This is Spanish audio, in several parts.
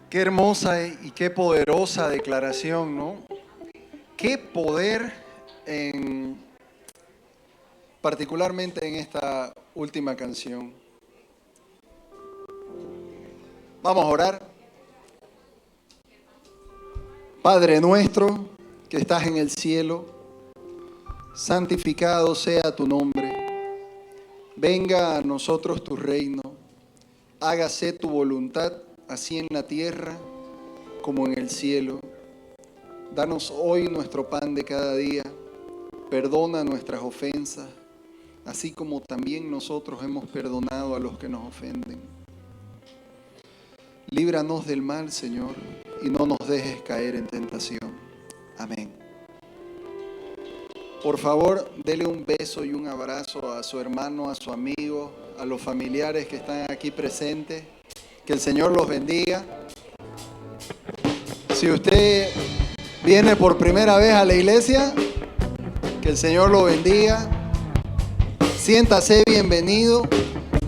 Qué hermosa y qué poderosa declaración, ¿no? Qué poder particularmente en esta última canción. Vamos a orar. Padre nuestro que estás en el cielo, santificado sea tu nombre. Venga a nosotros tu reino. Hágase tu voluntad, así en la tierra como en el cielo. Danos hoy nuestro pan de cada día. Perdona nuestras ofensas, así como también nosotros hemos perdonado a los que nos ofenden. Líbranos del mal, Señor, y no nos dejes caer en tentación. Amén. Por favor, dele un beso y un abrazo a su hermano, a su amigo, a los familiares que están aquí presentes. Que el Señor los bendiga. Si usted viene por primera vez a la iglesia, que el Señor lo bendiga. Siéntase bienvenido.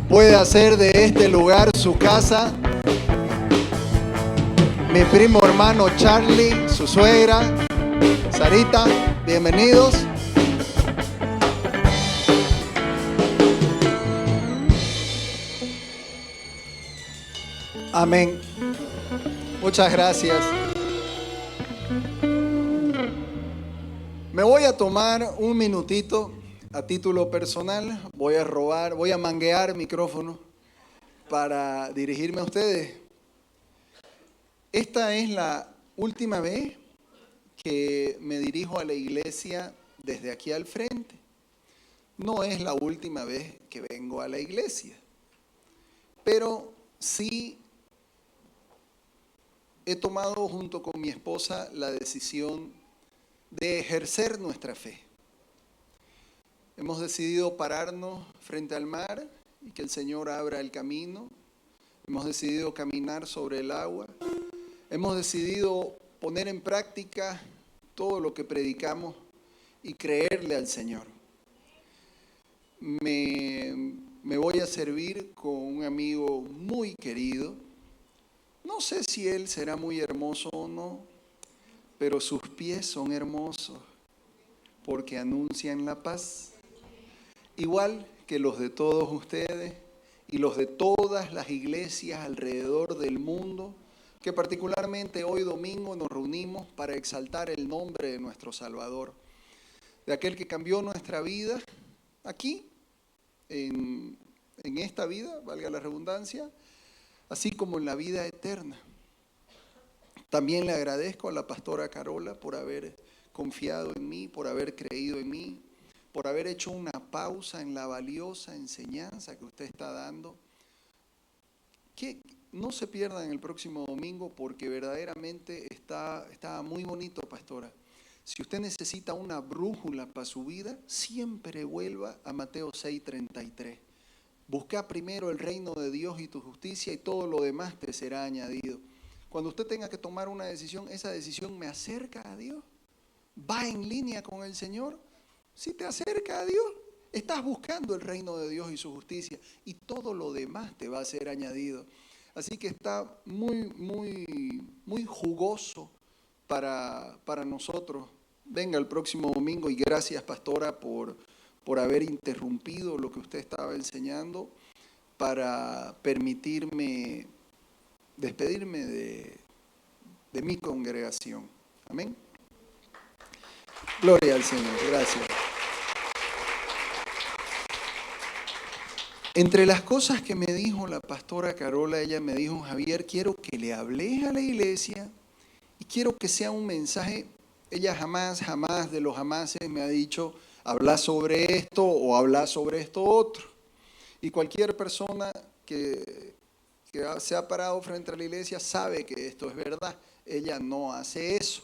Puede hacer de este lugar su casa. Mi primo hermano Charlie, su suegra, Sarita, bienvenidos. Amén. Muchas gracias. Me voy a tomar un minutito a título personal. Voy a manguear micrófono para dirigirme a ustedes. Esta es la última vez que me dirijo a la iglesia desde aquí al frente. No es la última vez que vengo a la iglesia, pero sí he tomado junto con mi esposa la decisión de ejercer nuestra fe. Hemos decidido pararnos frente al mar y que el Señor abra el camino. Hemos decidido caminar sobre el agua. Hemos decidido poner en práctica todo lo que predicamos y creerle al Señor. Me voy a servir con un amigo muy querido. No sé si él será muy hermoso o no, pero sus pies son hermosos porque anuncian la paz. Igual que los de todos ustedes y los de todas las iglesias alrededor del mundo, que particularmente hoy domingo nos reunimos para exaltar el nombre de nuestro Salvador, de aquel que cambió nuestra vida aquí, en esta vida, valga la redundancia, así como en la vida eterna. También le agradezco a la pastora Carola por haber confiado en mí, por haber creído en mí, por haber hecho una pausa en la valiosa enseñanza que usted está dando. Que no se pierdan el próximo domingo porque verdaderamente está muy bonito, pastora. Si usted necesita una brújula para su vida, siempre vuelva a Mateo 6:33. Busca primero el reino de Dios y tu justicia y todo lo demás te será añadido. Cuando usted tenga que tomar una decisión, esa decisión me acerca a Dios. ¿Va en línea con el Señor? Si te acerca a Dios, estás buscando el reino de Dios y su justicia y todo lo demás te va a ser añadido. Así que está muy jugoso para nosotros. Venga el próximo domingo y gracias, pastora, por haber interrumpido lo que usted estaba enseñando para permitirme despedirme de mi congregación. Amén. Gloria al Señor. Gracias. Entre las cosas que me dijo la pastora Carola, ella me dijo: Javier, quiero que le hables a la iglesia y quiero que sea un mensaje. Ella jamás de los jamases me ha dicho: habla sobre esto o habla sobre esto otro. Y cualquier persona que se ha parado frente a la iglesia sabe que esto es verdad. Ella no hace eso.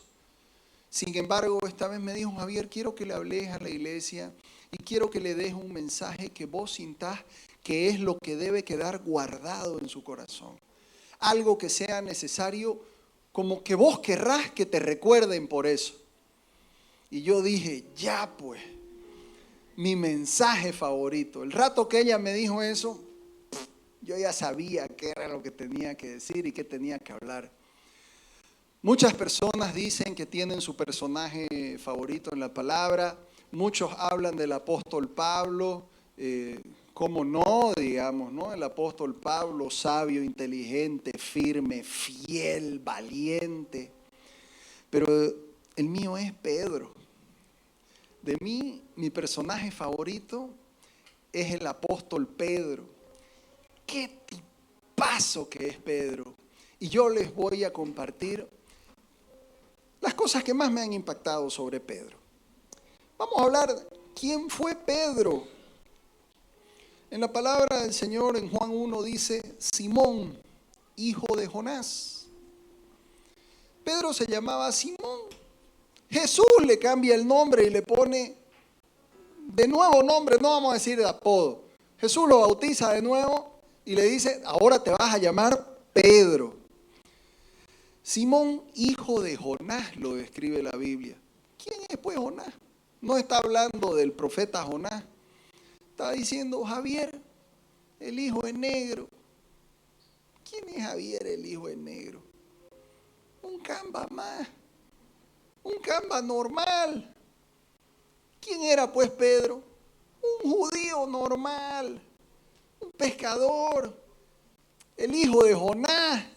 Sin embargo, esta vez me dijo: Javier, quiero que le hables a la iglesia y quiero que le des un mensaje que vos sintás que es lo que debe quedar guardado en su corazón. Algo que sea necesario, como que vos querrás que te recuerden por eso. Y yo dije: ya pues, mi mensaje favorito. El rato que ella me dijo eso, yo ya sabía qué era lo que tenía que decir y qué tenía que hablar. Muchas personas dicen que tienen su personaje favorito en la palabra. Muchos hablan del apóstol Pablo. ¿Cómo no, digamos, no? El apóstol Pablo, sabio, inteligente, firme, fiel, valiente. Pero el mío es Pedro. De mí, mi personaje favorito es el apóstol Pedro. ¡Qué tipazo que es Pedro! Y yo les voy a compartir las cosas que más me han impactado sobre Pedro. Vamos a hablar de quién fue Pedro. En la palabra del Señor en Juan 1 dice, Simón, hijo de Jonás. Pedro se llamaba Simón. Jesús le cambia el nombre y le pone de nuevo nombre, no vamos a decir de apodo. Jesús lo bautiza de nuevo y le dice, ahora te vas a llamar Pedro. Simón, hijo de Jonás, lo describe la Biblia. ¿Quién es pues Jonás? No está hablando del profeta Jonás. Está diciendo Javier, el hijo de negro. ¿Quién es Javier, el hijo de negro? Un camba más. Un camba normal. ¿Quién era pues Pedro? Un judío normal. Un pescador. El hijo de Jonás.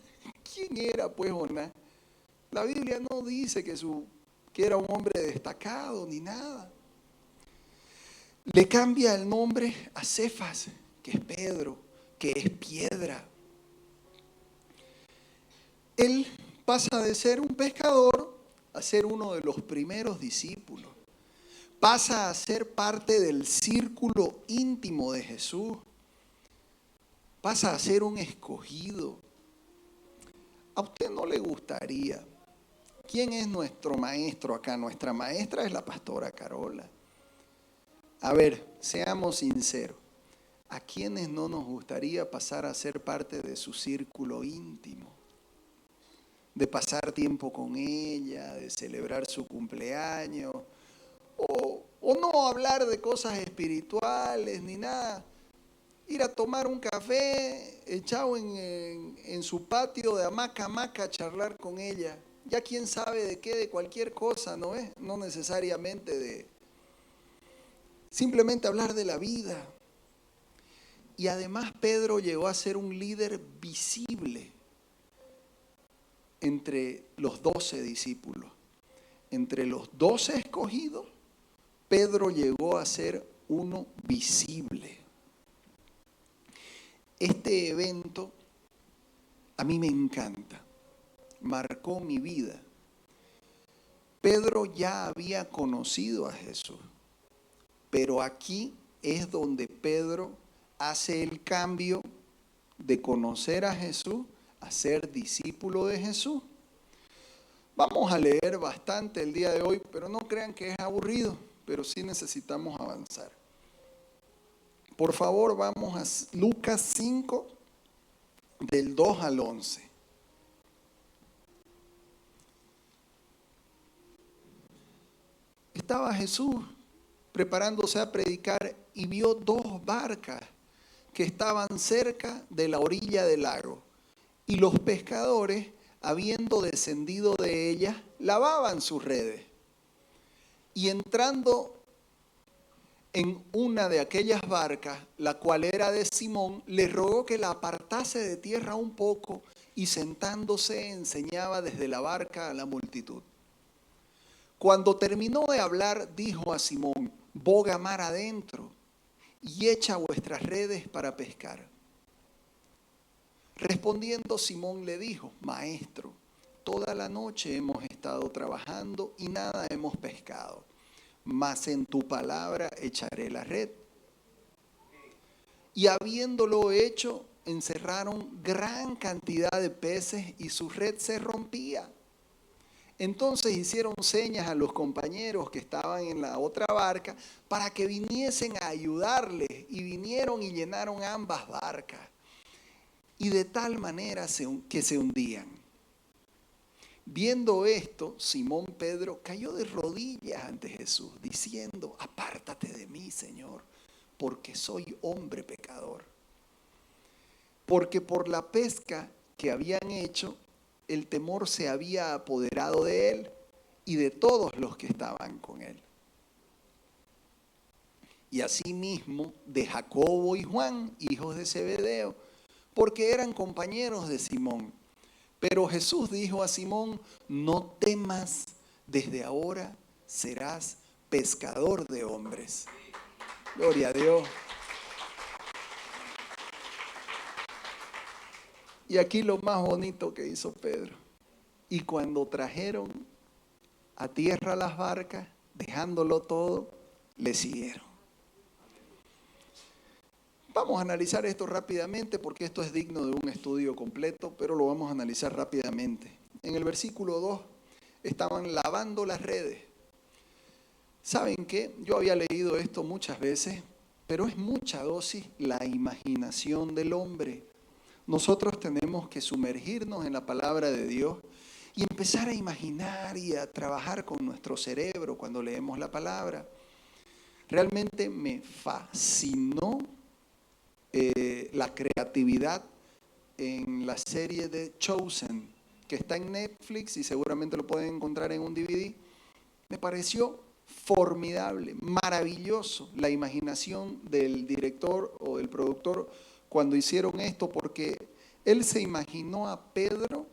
¿Quién era pues Jonás? La Biblia no dice que era un hombre destacado ni nada. Le cambia el nombre a Cefas, que es Pedro, que es piedra. Él pasa de ser un pescador a ser uno de los primeros discípulos. Pasa a ser parte del círculo íntimo de Jesús. Pasa a ser un escogido. ¿A usted no le gustaría? ¿Quién es nuestro maestro acá? Nuestra maestra es la pastora Carola. A ver, seamos sinceros. ¿A quiénes no nos gustaría pasar a ser parte de su círculo íntimo? De pasar tiempo con ella, de celebrar su cumpleaños, o no hablar de cosas espirituales ni nada. Ir a tomar un café echado en su patio de hamaca a hamaca a charlar con ella. Ya quién sabe de qué, de cualquier cosa, ¿no es? No necesariamente de... Simplemente hablar de la vida. Y además Pedro llegó a ser un líder visible entre los 12 discípulos. Entre los 12 escogidos, Pedro llegó a ser uno visible. Este evento a mí me encanta, marcó mi vida. Pedro ya había conocido a Jesús, pero aquí es donde Pedro hace el cambio de conocer a Jesús a ser discípulo de Jesús. Vamos a leer bastante el día de hoy, pero no crean que es aburrido, pero sí necesitamos avanzar. Por favor, vamos a Lucas 5, del 2 al 11. Estaba Jesús preparándose a predicar y vio 2 barcas que estaban cerca de la orilla del lago. Y los pescadores, habiendo descendido de ellas, lavaban sus redes. Y entrando en una de aquellas barcas, la cual era de Simón, le rogó que la apartase de tierra un poco y sentándose enseñaba desde la barca a la multitud. Cuando terminó de hablar, dijo a Simón, boga mar adentro y echa vuestras redes para pescar. Respondiendo Simón le dijo, Maestro, toda la noche hemos estado trabajando y nada hemos pescado, mas en tu palabra echaré la red. Y habiéndolo hecho, encerraron gran cantidad de peces y su red se rompía. Entonces hicieron señas a los compañeros que estaban en la otra barca para que viniesen a ayudarles, y vinieron y llenaron ambas barcas. Y de tal manera que se hundían. Viendo esto, Simón Pedro cayó de rodillas ante Jesús, diciendo, apártate de mí, Señor, porque soy hombre pecador. Porque por la pesca que habían hecho, el temor se había apoderado de él y de todos los que estaban con él. Y asimismo de Jacobo y Juan, hijos de Zebedeo, porque eran compañeros de Simón. Pero Jesús dijo a Simón: no temas, desde ahora serás pescador de hombres. Gloria a Dios. Y aquí lo más bonito que hizo Pedro. Y cuando trajeron a tierra las barcas, dejándolo todo, le siguieron. Vamos a analizar esto rápidamente porque esto es digno de un estudio completo, pero lo vamos a analizar rápidamente. En el versículo 2 estaban lavando las redes. ¿Saben qué? Yo había leído esto muchas veces, pero es mucha dosis la imaginación del hombre. Nosotros tenemos que sumergirnos en la palabra de Dios y empezar a imaginar y a trabajar con nuestro cerebro cuando leemos la palabra. Realmente me fascinó la creatividad en la serie de Chosen, que está en Netflix y seguramente lo pueden encontrar en un DVD. Me pareció formidable, maravilloso la imaginación del director o del productor cuando hicieron esto, porque él se imaginó a Pedro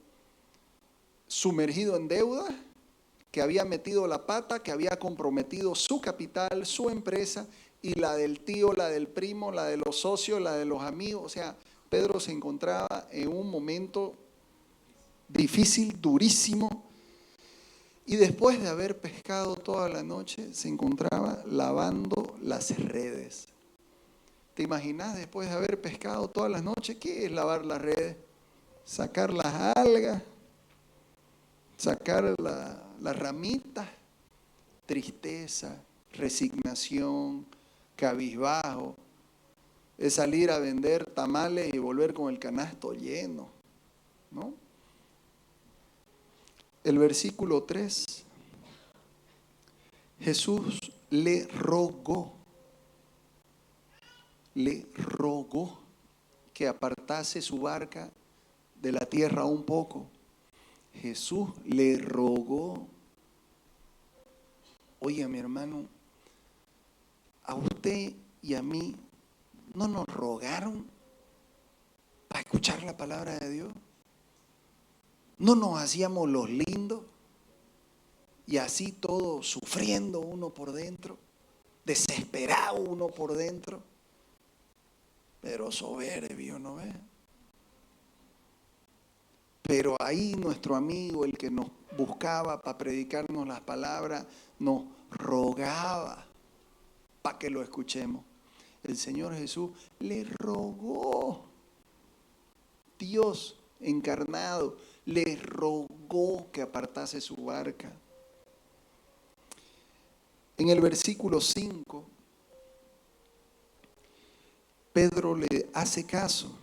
sumergido en deuda, que había metido la pata, que había comprometido su capital, su empresa, y la del tío, la del primo, la de los socios, la de los amigos. O sea, Pedro se encontraba en un momento difícil, durísimo, y después de haber pescado toda la noche, se encontraba lavando las redes. ¿Te imaginas después de haber pescado todas las noches? ¿Qué es lavar las redes? Sacar las algas, sacar las ramitas, tristeza, resignación, cabizbajo, es salir a vender tamales y volver con el canasto lleno, ¿no? El versículo 3, Jesús le rogó que apartase su barca de la tierra un poco. Jesús le rogó. Oye, mi hermano, a usted y a mí no nos rogaron para escuchar la palabra de Dios. No nos hacíamos los lindos y así todo sufriendo uno por dentro, desesperado uno por dentro, pero soberbio, ¿no ves? Pero ahí nuestro amigo, el que nos buscaba para predicarnos las palabras, nos rogaba para que lo escuchemos. El Señor Jesús le rogó. Dios encarnado le rogó que apartase su barca. En el versículo 5, Pedro le hace caso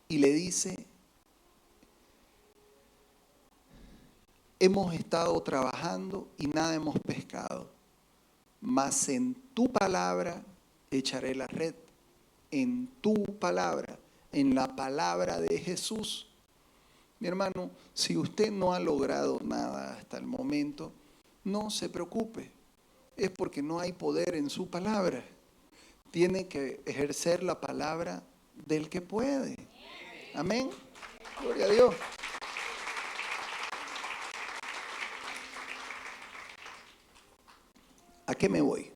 y le dice: hemos estado trabajando y nada hemos pescado, mas en tu palabra echaré la red. En tu palabra, en la palabra de Jesús. Mi hermano, si usted no ha logrado nada hasta el momento, no se preocupe. Es porque no hay poder en su palabra. Tiene que ejercer la palabra del que puede. Amén. Gloria a Dios. ¿A qué me voy?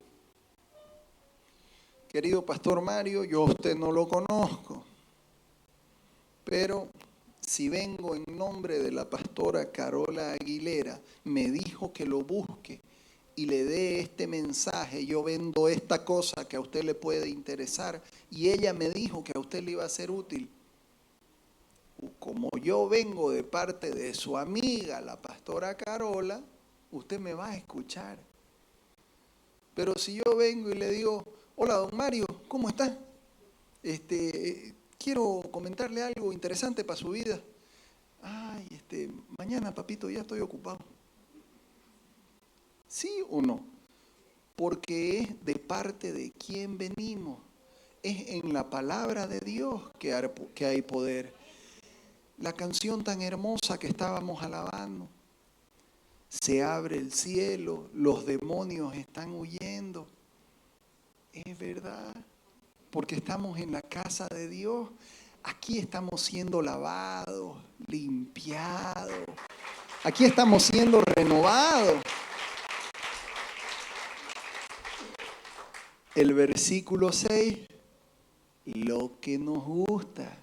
Querido Pastor Mario, yo a usted no lo conozco, pero si vengo en nombre de la pastora Carola Aguilera, me dijo que lo busque y le dé este mensaje, yo vendo esta cosa que a usted le puede interesar, y ella me dijo que a usted le iba a ser útil. Como yo vengo de parte de su amiga, la pastora Carola, usted me va a escuchar. Pero si yo vengo y le digo: hola, don Mario, ¿cómo está? Quiero comentarle algo interesante para su vida. Ay, mañana, papito, ya estoy ocupado. ¿Sí o no? Porque es de parte de quién venimos. Es en la palabra de Dios que hay poder. la canción tan hermosa que estábamos alabando. Se abre el cielo, los demonios están huyendo. Es verdad, porque estamos en la casa de Dios. Aquí estamos siendo lavados, limpiados. Aquí estamos siendo renovados. El versículo 6, lo que nos gusta.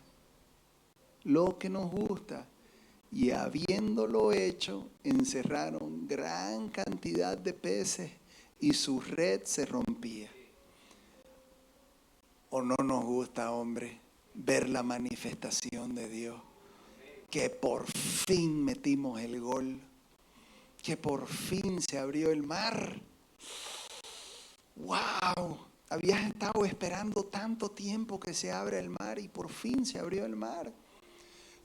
Y habiéndolo hecho, encerraron gran cantidad de peces y su red se rompía. ¿O no nos gusta, hombre, ver la manifestación de Dios? Que por fin metimos el gol, que por fin se abrió el mar. ¡Wow! Habías estado esperando tanto tiempo que se abra el mar y por fin se abrió el mar.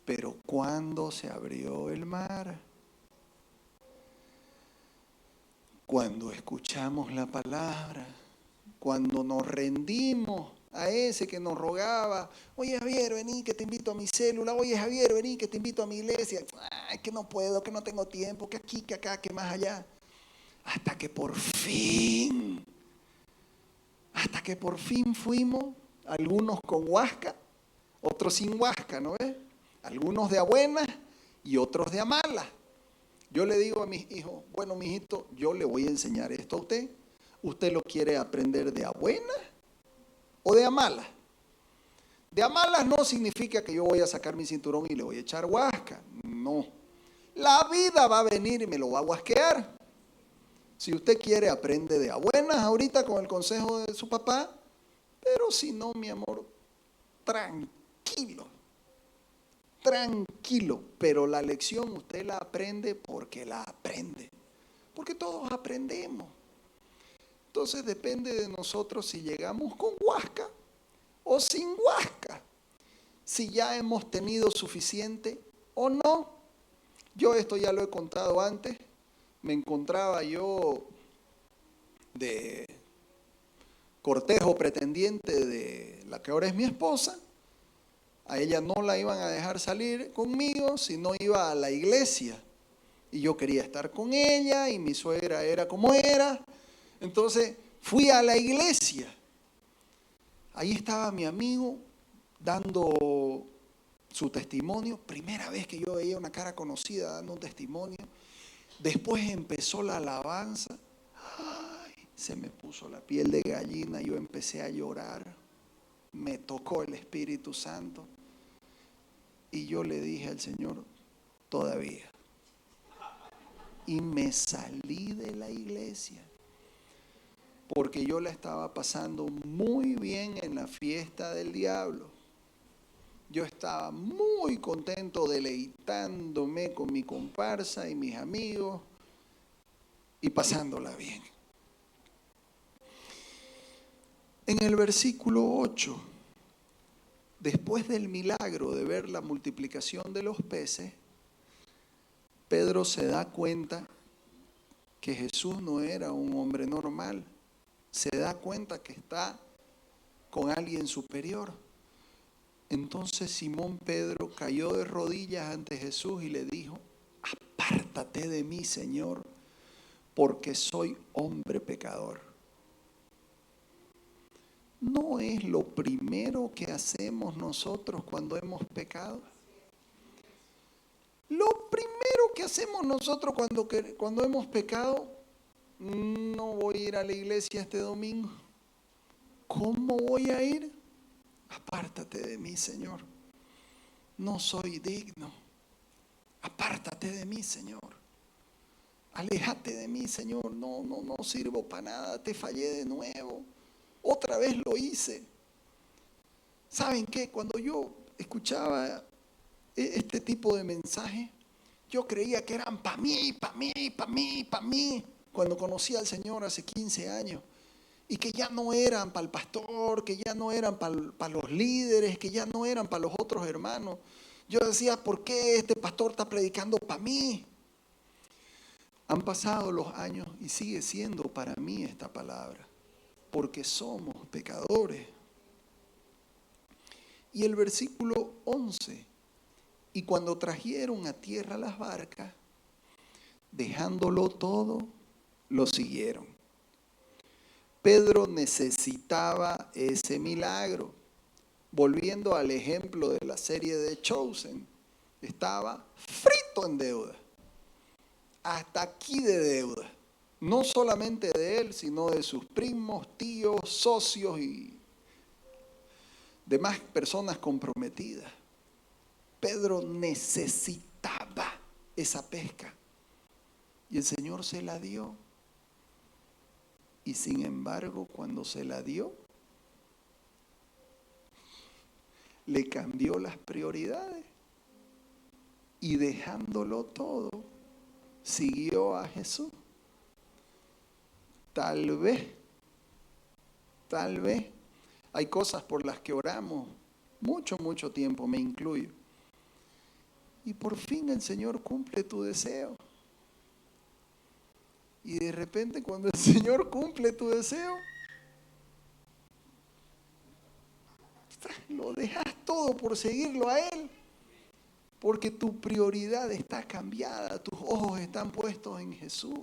Pero ¿cuándo se abrió el mar? Cuando escuchamos la palabra, cuando nos rendimos a ese que nos rogaba. Oye, Javier, vení que te invito a mi célula. Oye, Javier, vení que te invito a mi iglesia. Ay, que no puedo, que no tengo tiempo, que aquí, que acá, que más allá. Hasta que por fin fuimos, algunos con huasca, otros sin huasca, ¿no ves? Algunos de a buenas y otros de a malas. Yo le digo a mis hijos, bueno, mijito, yo le voy a enseñar esto a usted. ¿Usted lo quiere aprender de a buenas o de a malas? De a malas no significa que yo voy a sacar mi cinturón y le voy a echar huasca. No. La vida va a venir y me lo va a huasquear. Si usted quiere, aprende de a buenas ahorita con el consejo de su papá. Pero si no, mi amor, tranquilo. Pero la lección usted la aprende porque la aprende. Porque todos aprendemos. Entonces depende de nosotros si llegamos con huasca o sin huasca. Si ya hemos tenido suficiente o no. Yo esto ya lo he contado antes. Me encontraba yo de cortejo pretendiente de la que ahora es mi esposa. A ella no la iban a dejar salir conmigo si no iba a la iglesia. Y yo quería estar con ella y mi suegra era como era. Entonces fui a la iglesia. Ahí estaba mi amigo dando su testimonio. Primera vez que yo veía una cara conocida dando un testimonio. Después empezó la alabanza. Ay, se me puso la piel de gallina. Yo empecé a llorar. Me tocó el Espíritu Santo. Y yo le dije al Señor, todavía. Y me salí de la iglesia. Porque yo la estaba pasando muy bien en la fiesta del diablo. Yo estaba muy contento, deleitándome con mi comparsa y mis amigos y pasándola bien. En el versículo 8, después del milagro de ver la multiplicación de los peces, Pedro se da cuenta que Jesús no era un hombre normal. Se da cuenta que está con alguien superior. Entonces Simón Pedro cayó de rodillas ante Jesús y le dijo, apártate de mí, Señor, porque soy hombre pecador. ¿No es lo primero que hacemos nosotros cuando hemos pecado? Lo primero que hacemos nosotros cuando hemos pecado, no voy a ir a la iglesia este domingo. ¿Cómo voy a ir? Apártate de mí, Señor. No soy digno. Apártate de mí, Señor. Aléjate de mí, Señor. No sirvo para nada. Te fallé de nuevo. Otra vez lo hice. ¿Saben qué? Cuando yo escuchaba este tipo de mensajes, yo creía que eran para mí. Cuando conocí al Señor hace 15 años. Y que ya no eran para el pastor, que ya no eran para los líderes, que ya no eran para los otros hermanos. Yo decía, ¿por qué este pastor está predicando para mí? Han pasado los años y sigue siendo para mí esta palabra, porque somos pecadores. Y el versículo 11 Y cuando trajeron a tierra las barcas, dejándolo todo, lo siguieron. Pedro necesitaba ese milagro. Volviendo al ejemplo de la serie de Chosen, estaba frito en deuda. Hasta aquí de deuda. No solamente de él, sino de sus primos, tíos, socios y demás personas comprometidas. Pedro necesitaba esa pesca y el Señor se la dio. Y sin embargo, cuando se la dio, le cambió las prioridades y dejándolo todo, siguió a Jesús. Tal vez, hay cosas por las que oramos mucho tiempo, me incluyo. Y por fin el Señor cumple tu deseo. Y de repente cuando el Señor cumple tu deseo, lo dejas todo por seguirlo a Él. Porque tu prioridad está cambiada, tus ojos están puestos en Jesús.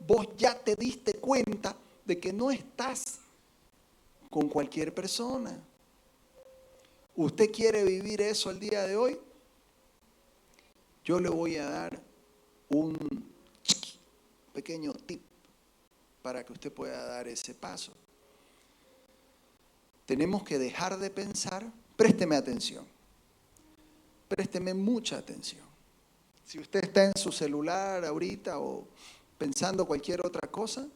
Vos ya te diste cuenta de que no estás con cualquier persona. ¿Usted quiere vivir eso el día de hoy? Yo le voy a dar un pequeño tip para que usted pueda dar ese paso. Tenemos que dejar de pensar, présteme atención, présteme mucha atención. Si usted está en su celular ahorita o pensando cualquier otra cosa,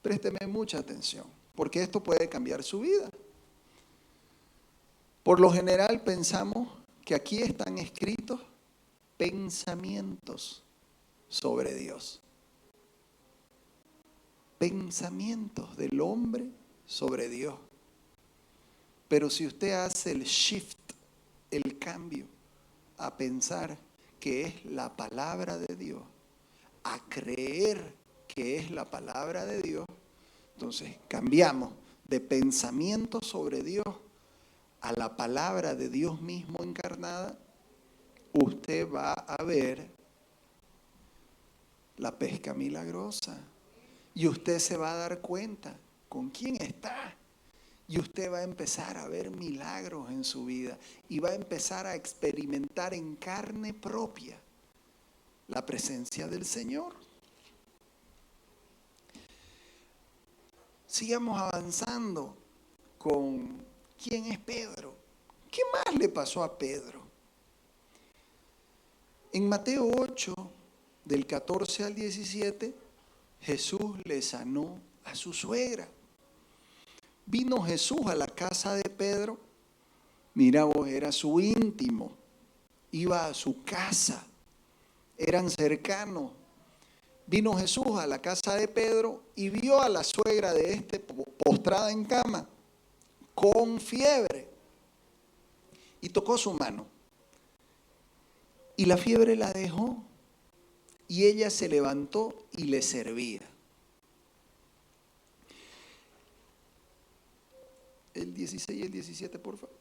présteme mucha atención, porque esto puede cambiar su vida. Por lo general pensamos que aquí están escritos pensamientos sobre Dios. Pensamientos del hombre sobre Dios. Pero si usted hace el shift, el cambio, a pensar que es la palabra de Dios, a creer que es la palabra de Dios, entonces cambiamos de pensamiento sobre Dios a la palabra de Dios mismo encarnada, usted va a ver la pesca milagrosa. Y usted se va a dar cuenta con quién está. Y usted va a empezar a ver milagros en su vida. Y va a empezar a experimentar en carne propia la presencia del Señor. Sigamos avanzando con quién es Pedro. ¿Qué más le pasó a Pedro? En Mateo 8, del 14 al 17, Jesús le sanó a su suegra. Vino Jesús a la casa de Pedro. Mira vos, era su íntimo. Iba a su casa. Eran cercanos. Vino Jesús a la casa de Pedro y vio a la suegra de este postrada en cama, con fiebre. Y tocó su mano. Y la fiebre la dejó. Y ella se levantó y le servía. El 16 y el 17, por favor.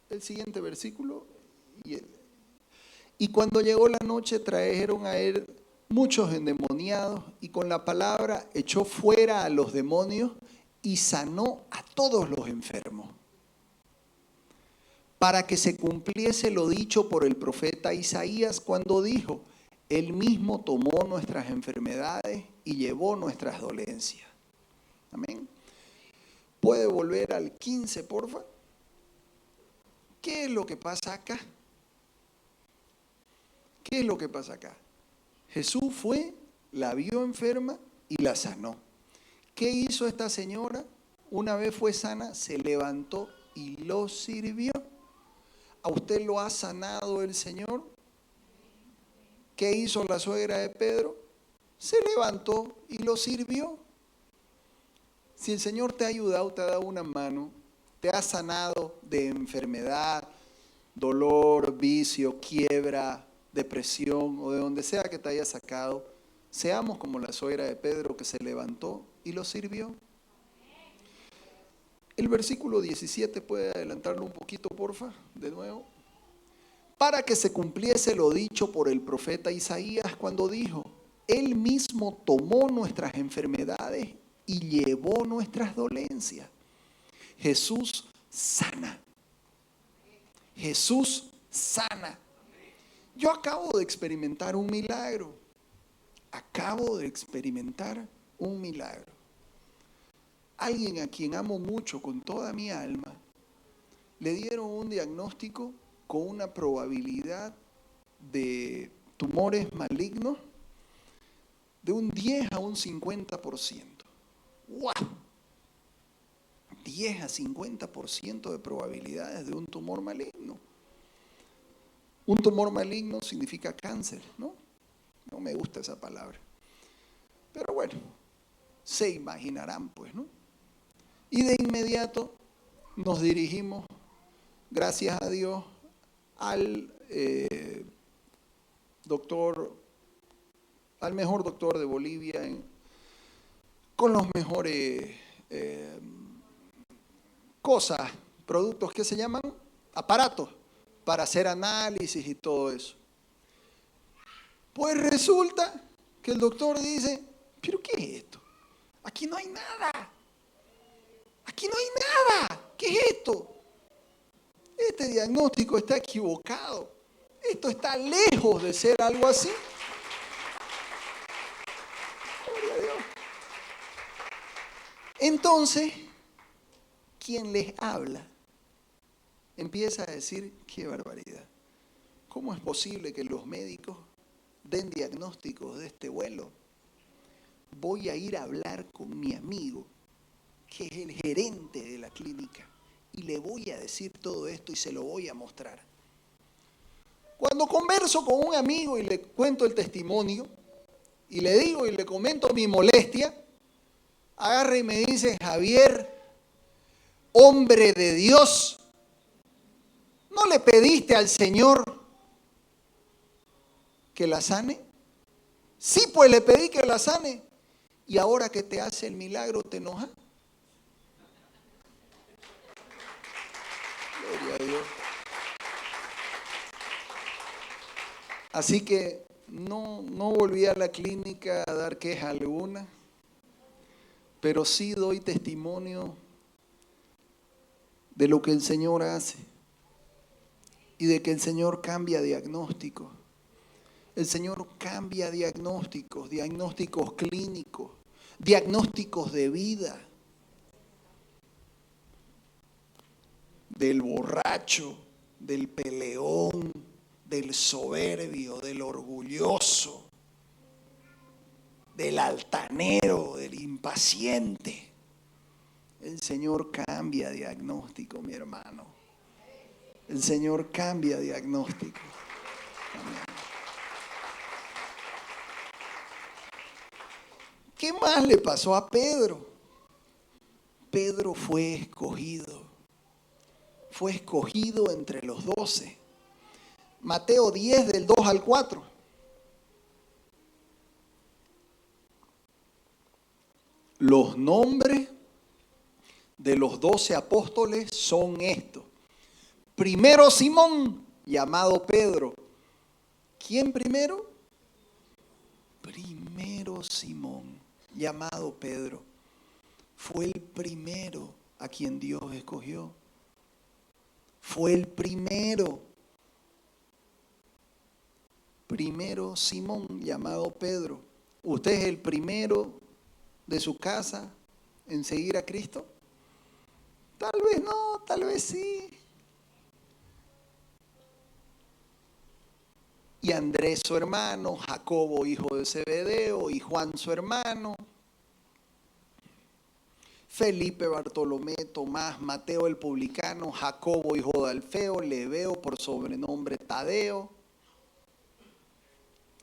El siguiente versículo. Y cuando llegó la noche trajeron a él muchos endemoniados y con la palabra echó fuera a los demonios y sanó a todos los enfermos. Para que se cumpliese lo dicho por el profeta Isaías cuando dijo, Él mismo tomó nuestras enfermedades y llevó nuestras dolencias. Amén. ¿Puede volver al 15, porfa? ¿Qué es lo que pasa acá? ¿Qué es lo que pasa acá? Jesús fue, la vio enferma y la sanó. ¿Qué hizo esta señora? Una vez fue sana, se levantó y lo sirvió. ¿A usted lo ha sanado el Señor? ¿Qué hizo la suegra de Pedro? Se levantó y lo sirvió. Si el Señor te ha ayudado, te ha dado una mano, te ha sanado de enfermedad, dolor, vicio, quiebra, depresión o de donde sea que te haya sacado, seamos como la suegra de Pedro que se levantó y lo sirvió. El versículo 17, ¿puede adelantarlo un poquito, porfa? De nuevo. Para que se cumpliese lo dicho por el profeta Isaías cuando dijo: Él mismo tomó nuestras enfermedades y llevó nuestras dolencias. Jesús sana. Jesús sana. Yo acabo de experimentar un milagro. Acabo de experimentar un milagro. Alguien a quien amo mucho con toda mi alma, le dieron un diagnóstico con una probabilidad de tumores malignos de un 10 a un 50%. ¡Wow! 10 a 50% de probabilidades de un tumor maligno. Un tumor maligno significa cáncer, ¿no? No me gusta esa palabra. Pero bueno, se imaginarán, pues, ¿no? Y de inmediato nos dirigimos, gracias a Dios, al mejor doctor de Bolivia, con los mejores cosas, productos que se llaman aparatos para hacer análisis y todo eso. Pues resulta que el doctor dice: ¿pero qué es esto? Aquí no hay nada. Aquí no hay nada. ¿Qué es esto? Este diagnóstico está equivocado. Esto está lejos de ser algo así. Gloria a Dios. Entonces, quien les habla empieza a decir: qué barbaridad. ¿Cómo es posible que los médicos den diagnósticos de este vuelo? Voy a ir a hablar con mi amigo, que es el gerente de la clínica, y le voy a decir todo esto y se lo voy a mostrar. Cuando converso con un amigo y le cuento el testimonio, y le digo y le comento mi molestia, agarra y me dice: Javier, hombre de Dios, ¿no le pediste al Señor que la sane? Sí, pues le pedí que la sane. Y ahora que te hace el milagro, ¿te enoja? Gloria a Dios. Así que no volví a la clínica a dar queja alguna, pero sí doy testimonio de lo que el Señor hace y de que el Señor cambia diagnósticos. El Señor cambia diagnósticos, diagnósticos clínicos, diagnósticos de vida. Del borracho, del peleón, del soberbio, del orgulloso, del altanero, del impaciente. El Señor cambia diagnóstico, mi hermano. El Señor cambia diagnóstico. Amén. ¿Qué más le pasó a Pedro? Pedro fue escogido. Fue escogido entre los 12. Mateo 10, del 2 al 4. Los nombres de los 12 apóstoles son estos. Primero Simón, llamado Pedro. ¿Quién primero? Primero Simón, llamado Pedro. Fue el primero a quien Dios escogió. Fue el primero. Primero Simón, llamado Pedro. ¿Usted es el primero de su casa en seguir a Cristo? Tal vez no, tal vez sí. Y Andrés su hermano, Jacobo hijo de Zebedeo, y Juan su hermano, Felipe, Bartolomé, Tomás, Mateo el publicano, Jacobo hijo de Alfeo, Lebeo por sobrenombre Tadeo,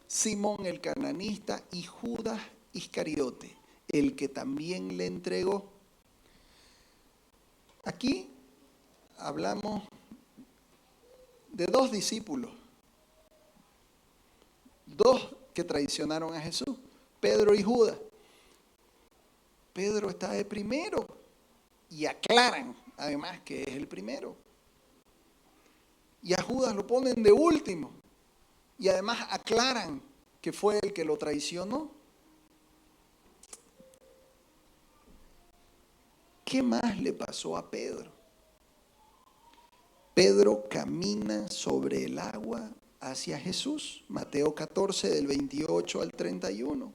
Simón el cananista y Judas Iscariote, el que también le entregó. Aquí hablamos de 2 discípulos, 2 que traicionaron a Jesús, Pedro y Judas. Pedro está de primero y aclaran además que es el primero. Y a Judas lo ponen de último y además aclaran que fue el que lo traicionó. ¿Qué más le pasó a Pedro? Pedro camina sobre el agua hacia Jesús. Mateo 14, del 28 al 31.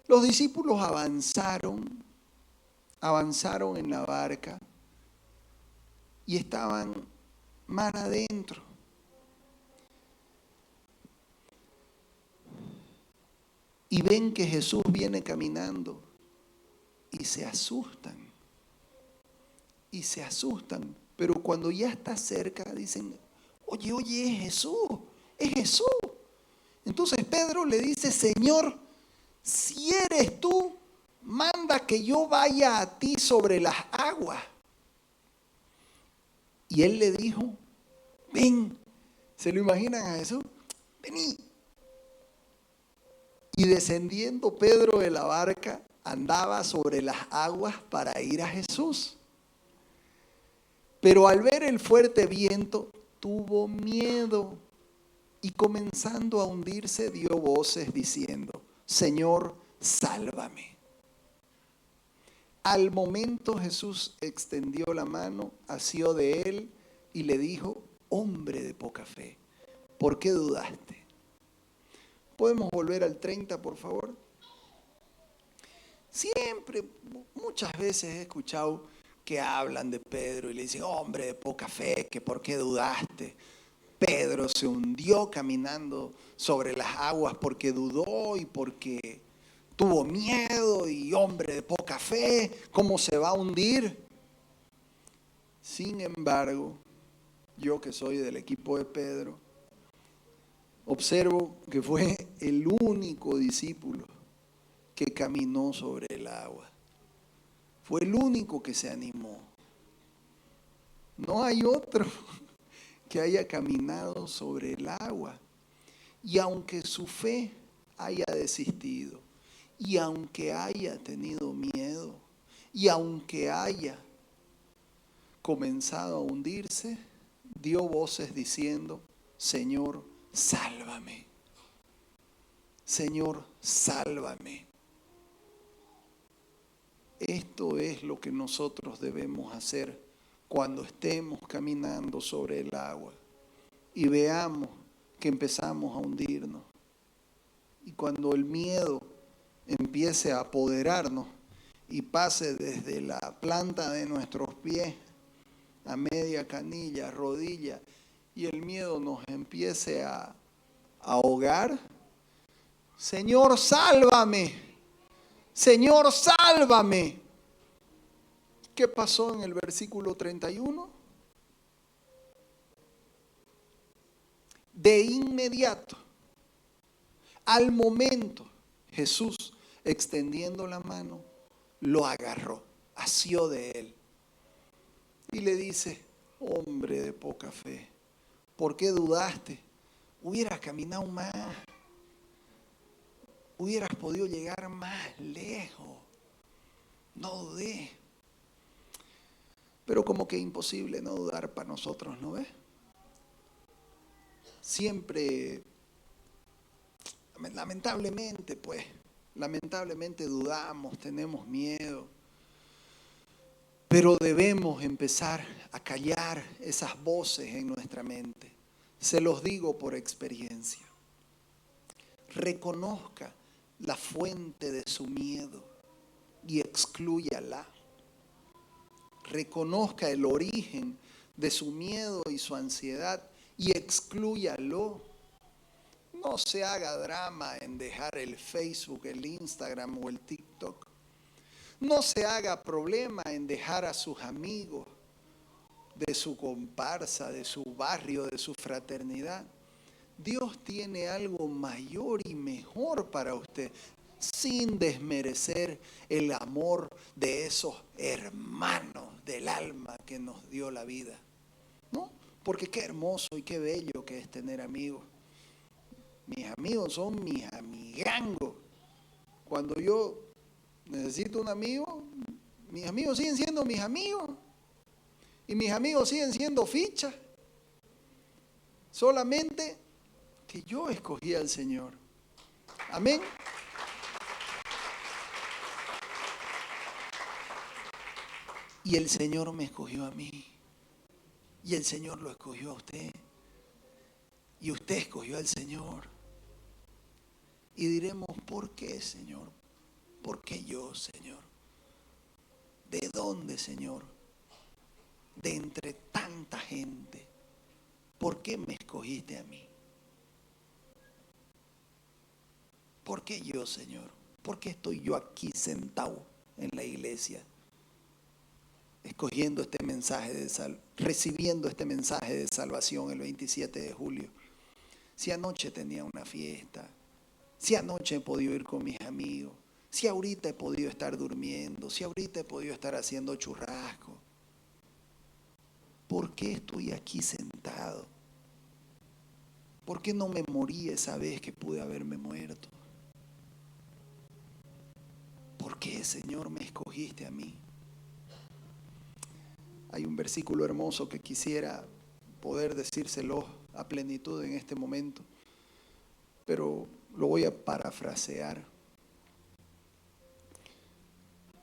Los discípulos avanzaron en la barca y estaban mar adentro. Y ven que Jesús viene caminando y se asustan. Y se asustan. Pero cuando ya está cerca dicen, oye, es Jesús, es Jesús. Entonces Pedro le dice, Señor, si eres tú, manda que yo vaya a ti sobre las aguas. Y él le dijo, ven. ¿Se lo imaginan a Jesús? Vení. Y descendiendo Pedro de la barca, andaba sobre las aguas para ir a Jesús. Pero al ver el fuerte viento, tuvo miedo y comenzando a hundirse dio voces diciendo, Señor, sálvame. Al momento Jesús extendió la mano, asió de él y le dijo, hombre de poca fe, ¿por qué dudaste? ¿Podemos volver al 30, por favor? Siempre, muchas veces he escuchado que hablan de Pedro y le dicen, hombre de poca fe, que por qué dudaste. Pedro se hundió caminando sobre las aguas porque dudó y porque tuvo miedo y hombre de poca fe, ¿cómo se va a hundir? Sin embargo, yo que soy del equipo de Pedro, observo que fue el único discípulo que caminó sobre el agua. Fue el único que se animó. No hay otro que haya caminado sobre el agua. Y aunque su fe haya desistido, y aunque haya tenido miedo, y aunque haya comenzado a hundirse, dio voces diciendo, Señor, sálvame. Señor, sálvame. Esto es lo que nosotros debemos hacer cuando estemos caminando sobre el agua y veamos que empezamos a hundirnos. Y cuando el miedo empiece a apoderarnos y pase desde la planta de nuestros pies a media canilla, rodilla, y el miedo nos empiece a ahogar, Señor, sálvame. Señor, sálvame. ¿Qué pasó en el versículo 31? De inmediato, al momento, Jesús, extendiendo la mano, lo agarró, asió de él. Y le dice, hombre de poca fe, ¿por qué dudaste? Hubieras caminado más. Hubieras podido llegar más lejos. No dudé. Pero como que imposible no dudar para nosotros, ¿no ves? Siempre, lamentablemente dudamos, tenemos miedo. Pero debemos empezar a callar esas voces en nuestra mente. Se los digo por experiencia. Reconozca la fuente de su miedo y exclúyala. Reconozca el origen de su miedo y su ansiedad y exclúyalo. No se haga drama en dejar el Facebook, el Instagram o el TikTok. No se haga problema en dejar a sus amigos de su comparsa, de su barrio, de su fraternidad. Dios tiene algo mayor y mejor para usted, sin desmerecer el amor de esos hermanos del alma que nos dio la vida, ¿no? Porque qué hermoso y qué bello que es tener amigos. Mis amigos son mis amigangos. Cuando yo necesito un amigo, Mis amigos siguen siendo mis amigos. Y mis amigos siguen siendo fichas. Solamente que yo escogí al Señor. Amén. Y el Señor me escogió a mí. Y el Señor lo escogió a usted. Y usted escogió al Señor. Y diremos, ¿por qué, Señor? ¿Por qué yo, Señor? ¿De dónde, Señor? De entre tanta gente. ¿Por qué me escogiste a mí? ¿Por qué yo, Señor? ¿Por qué estoy yo aquí sentado en la iglesia? Escogiendo este mensaje recibiendo este mensaje de salvación el 27 de julio. Si anoche tenía una fiesta, si anoche he podido ir con mis amigos, si ahorita he podido estar durmiendo, si ahorita he podido estar haciendo churrasco, ¿por qué estoy aquí sentado? ¿Por qué no me morí esa vez que pude haberme muerto? ¿Por qué, Señor, me escogiste a mí? Hay un versículo hermoso que quisiera poder decírselo a plenitud en este momento, pero lo voy a parafrasear.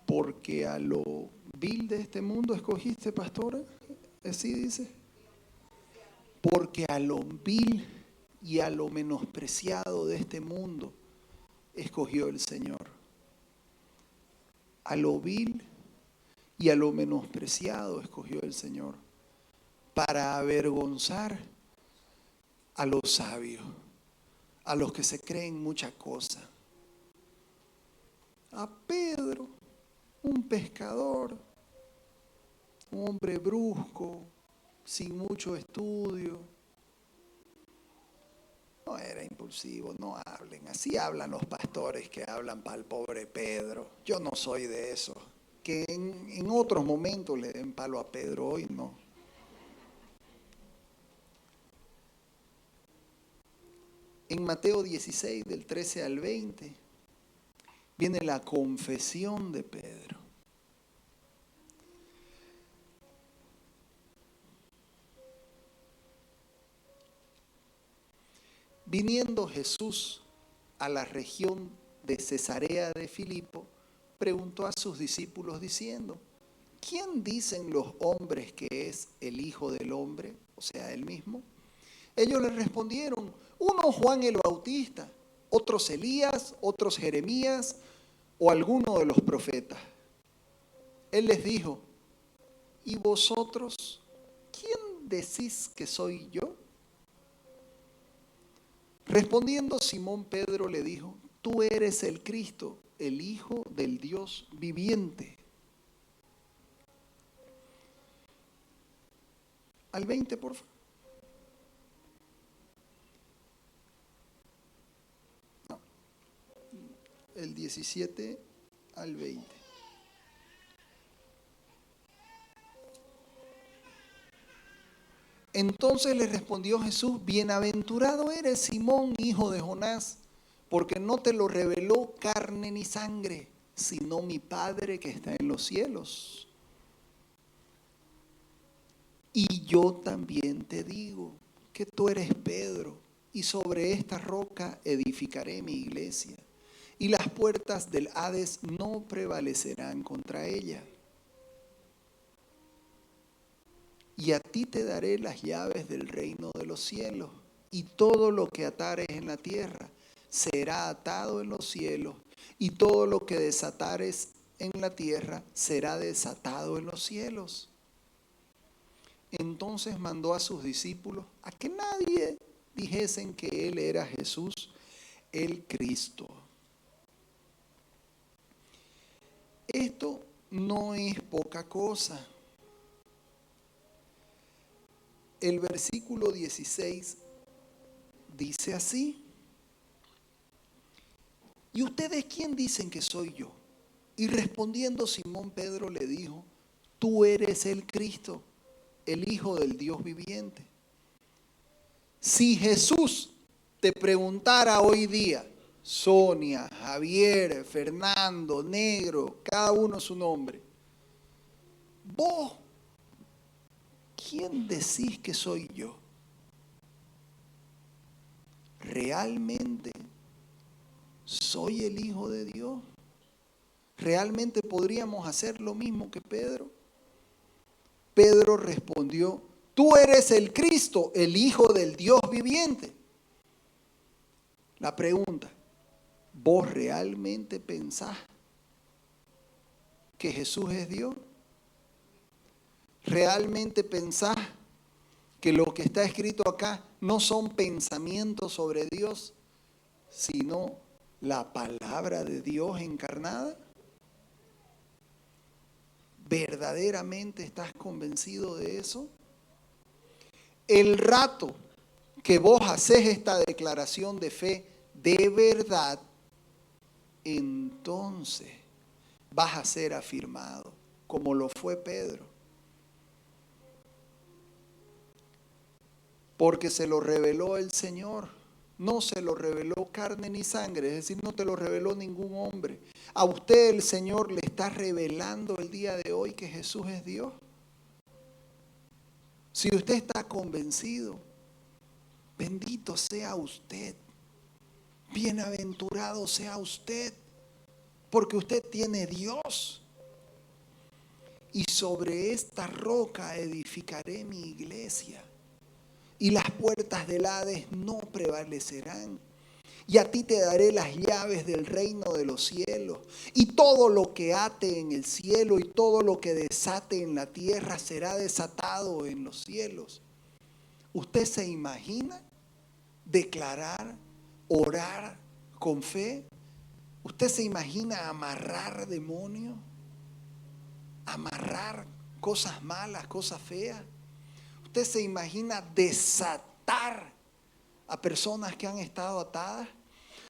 Porque a lo vil de este mundo escogiste, pastora, así dice. Porque a lo vil y a lo menospreciado de este mundo escogió el Señor. A lo vil y a lo menospreciado escogió el Señor para avergonzar a los sabios, a los que se creen mucha cosa. A Pedro, un pescador, un hombre brusco, sin mucho estudio. No era impulsivo, no hablen. Así hablan los pastores que hablan para el pobre Pedro. Yo no soy de esos. Que en otros momentos le den palo a Pedro, hoy no. En Mateo 16, del 13 al 20, viene la confesión de Pedro. Viniendo Jesús a la región de Cesarea de Filipo, preguntó a sus discípulos diciendo, ¿quién dicen los hombres que es el Hijo del Hombre? O sea, él mismo. Ellos le respondieron, uno Juan el Bautista, otros Elías, otros Jeremías o alguno de los profetas. Él les dijo, ¿y vosotros quién decís que soy yo? Respondiendo Simón Pedro le dijo, tú eres el Cristo, el Hijo del Dios viviente. Al 20, por favor. No, el 17 al 20. Entonces le respondió Jesús, bienaventurado eres Simón, hijo de Jonás, porque no te lo reveló carne ni sangre, sino mi Padre que está en los cielos. Y yo también te digo que tú eres Pedro, y sobre esta roca edificaré mi iglesia, y las puertas del Hades no prevalecerán contra ella. Y a ti te daré las llaves del reino de los cielos, y todo lo que atares en la tierra será atado en los cielos, y todo lo que desatares en la tierra será desatado en los cielos. Entonces mandó a sus discípulos a que nadie dijesen que él era Jesús, el Cristo. Esto no es poca cosa. El versículo 16 dice así, ¿y ustedes quién dicen que soy yo? Y respondiendo Simón Pedro le dijo, tú eres el Cristo, el Hijo del Dios viviente. Si Jesús te preguntara hoy día, Sonia, Javier, Fernando, Negro, cada uno su nombre, vos, ¿quién decís que soy yo? ¿Realmente soy el Hijo de Dios? ¿Realmente podríamos hacer lo mismo que Pedro? Pedro respondió, tú eres el Cristo, el Hijo del Dios viviente. La pregunta, ¿vos realmente pensás que Jesús es Dios? ¿Realmente pensás que lo que está escrito acá no son pensamientos sobre Dios, sino la palabra de Dios encarnada? ¿Verdaderamente estás convencido de eso? El rato que vos haces esta declaración de fe de verdad, entonces vas a ser afirmado, como lo fue Pedro. Porque se lo reveló el Señor. No se lo reveló carne ni sangre, es decir, no te lo reveló ningún hombre. A usted el Señor le está revelando el día de hoy que Jesús es Dios. Si usted está convencido, bendito sea usted, bienaventurado sea usted, porque usted tiene Dios. Y sobre esta roca edificaré mi iglesia, y las puertas del Hades no prevalecerán. Y a ti te daré las llaves del reino de los cielos. Y todo lo que ate en el cielo y todo lo que desate en la tierra será desatado en los cielos. ¿Usted se imagina declarar, orar con fe? ¿Usted se imagina amarrar demonios? Amarrar cosas malas, cosas feas. ¿Usted se imagina desatar a personas que han estado atadas?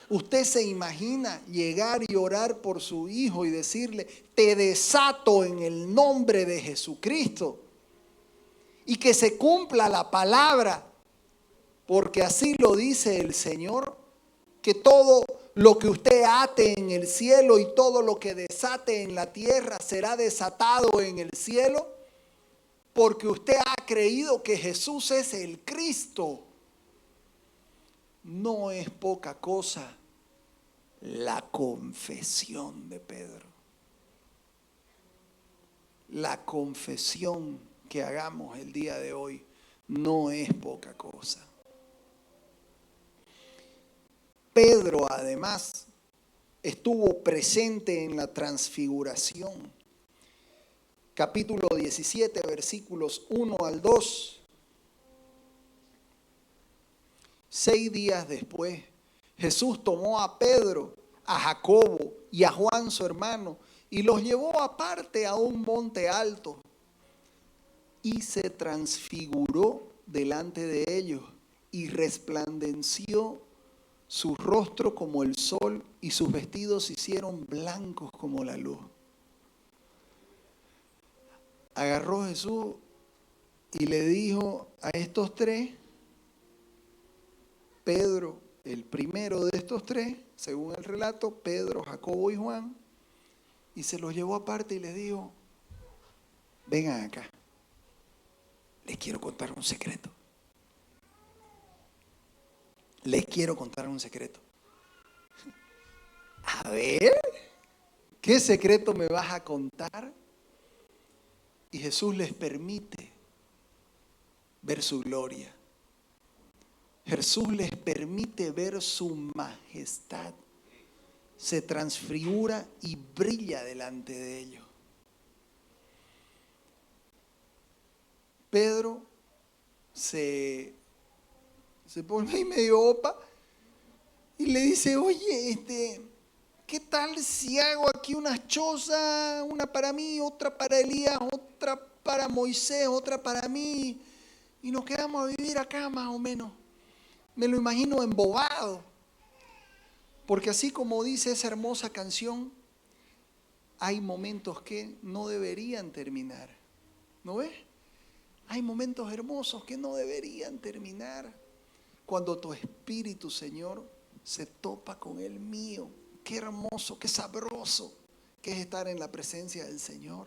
¿Usted se imagina llegar y orar por su hijo y decirle, te desato en el nombre de Jesucristo? Y que se cumpla la palabra, porque así lo dice el Señor, que todo lo que usted ate en el cielo y todo lo que desate en la tierra será desatado en el cielo, porque usted ha creído que Jesús es el Cristo. No es poca cosa la confesión de Pedro. La confesión que hagamos el día de hoy no es poca cosa. Pedro, además, estuvo presente en la transfiguración. Capítulo 17, versículos 1 al 2. 6 días después, Jesús tomó a Pedro, a Jacobo y a Juan su hermano y los llevó aparte a un monte alto y se transfiguró delante de ellos y resplandeció su rostro como el sol y sus vestidos se hicieron blancos como la luz. Agarró Jesús y le dijo a estos tres, Pedro, el primero de estos tres, según el relato, Pedro, Jacobo y Juan, y se los llevó aparte y les dijo, vengan acá, les quiero contar un secreto. Les quiero contar un secreto. A ver, ¿qué secreto me vas a contar? Y Jesús les permite ver su gloria. Jesús les permite ver su majestad. Se transfigura y brilla delante de ellos. Pedro se pone ahí medio opa y le dice, oye, ¿qué tal si hago aquí unas chozas, una para mí, otra para Elías, otra para Moisés, otra para mí, y nos quedamos a vivir acá más o menos? Me lo imagino embobado, porque así como dice esa hermosa canción, hay momentos que no deberían terminar, ¿no ves? Hay momentos hermosos que no deberían terminar. Cuando tu espíritu, Señor, se topa con el mío. Qué hermoso, qué sabroso que es estar en la presencia del Señor.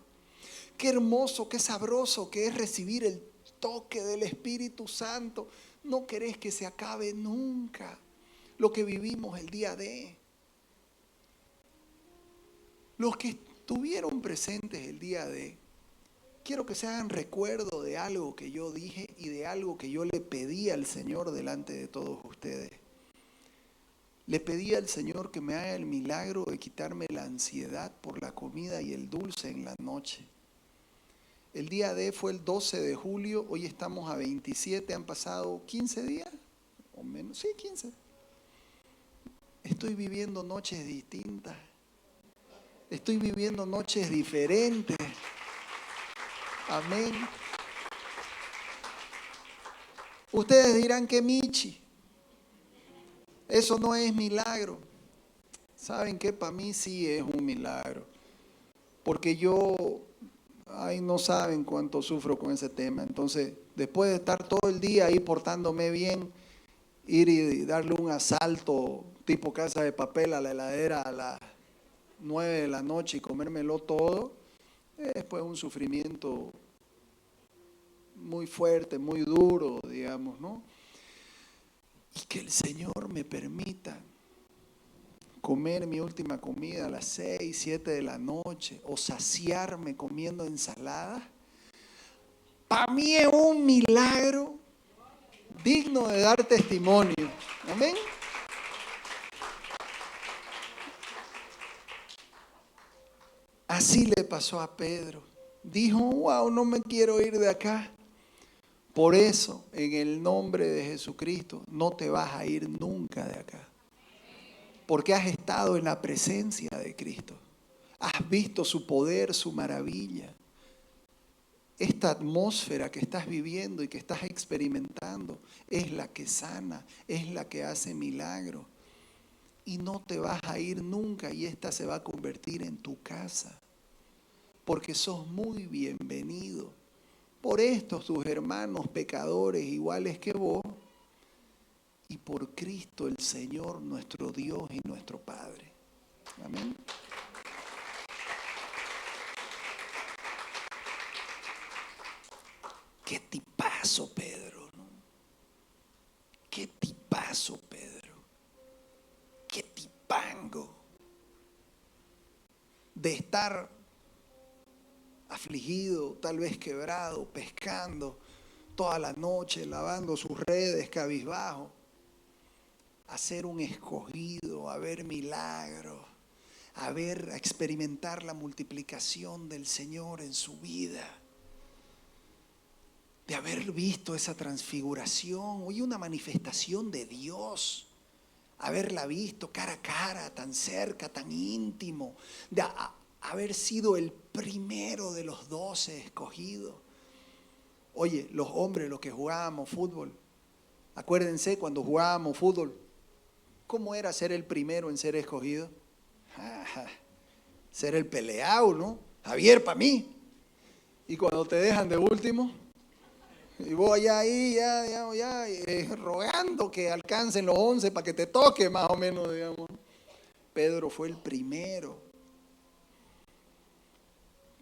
Qué hermoso, qué sabroso que es recibir el toque del Espíritu Santo. No querés que se acabe nunca lo que vivimos el día de. Los que estuvieron presentes el día de, quiero que se hagan recuerdo de algo que yo dije y de algo que yo le pedí al Señor delante de todos ustedes. Le pedí al Señor que me haga el milagro de quitarme la ansiedad por la comida y el dulce en la noche. El día de fue el 12 de julio, hoy estamos a 27, han pasado 15 días o menos, sí, 15. Estoy viviendo noches distintas, estoy viviendo noches diferentes. Amén. Ustedes dirán que Michi, eso no es milagro. ¿Saben qué? Para mí sí es un milagro. Porque yo, no saben cuánto sufro con ese tema. Entonces, después de estar todo el día ahí portándome bien, ir y darle un asalto tipo Casa de Papel a la heladera a las 9 de la noche y comérmelo todo, es pues un sufrimiento muy fuerte, muy duro, digamos, ¿no? Y que el Señor me permita comer mi última comida a las 6, 7 de la noche o saciarme comiendo ensalada, para mí es un milagro digno de dar testimonio. Amén. Así le pasó a Pedro. Dijo, wow, no me quiero ir de acá. Por eso, en el nombre de Jesucristo, no te vas a ir nunca de acá. Porque has estado en la presencia de Cristo. Has visto su poder, su maravilla. Esta atmósfera que estás viviendo y que estás experimentando es la que sana, es la que hace milagros. Y no te vas a ir nunca y esta se va a convertir en tu casa. Porque sos muy bienvenido por estos tus hermanos pecadores iguales que vos y por Cristo el Señor, nuestro Dios y nuestro Padre. Amén. Qué tipazo, Pedro, ¿no? Qué tipazo, Pedro. Qué tipango. De estar afligido, tal vez quebrado, pescando toda la noche, lavando sus redes, cabizbajo, a ser un escogido, a ver milagros, a experimentar la multiplicación del Señor en su vida, de haber visto esa transfiguración, hoy una manifestación de Dios, haberla visto cara a cara, tan cerca, tan íntimo, de haber sido el primero de los 12 escogidos. Oye, los hombres, los que jugábamos fútbol, acuérdense cuando jugábamos fútbol, ¿cómo era ser el primero en ser escogido? Ser el peleado, ¿no? Javier, para mí. Y cuando te dejan de último, y vos allá ahí, rogando que alcancen los 11 para que te toque más o menos, digamos. Pedro fue el primero.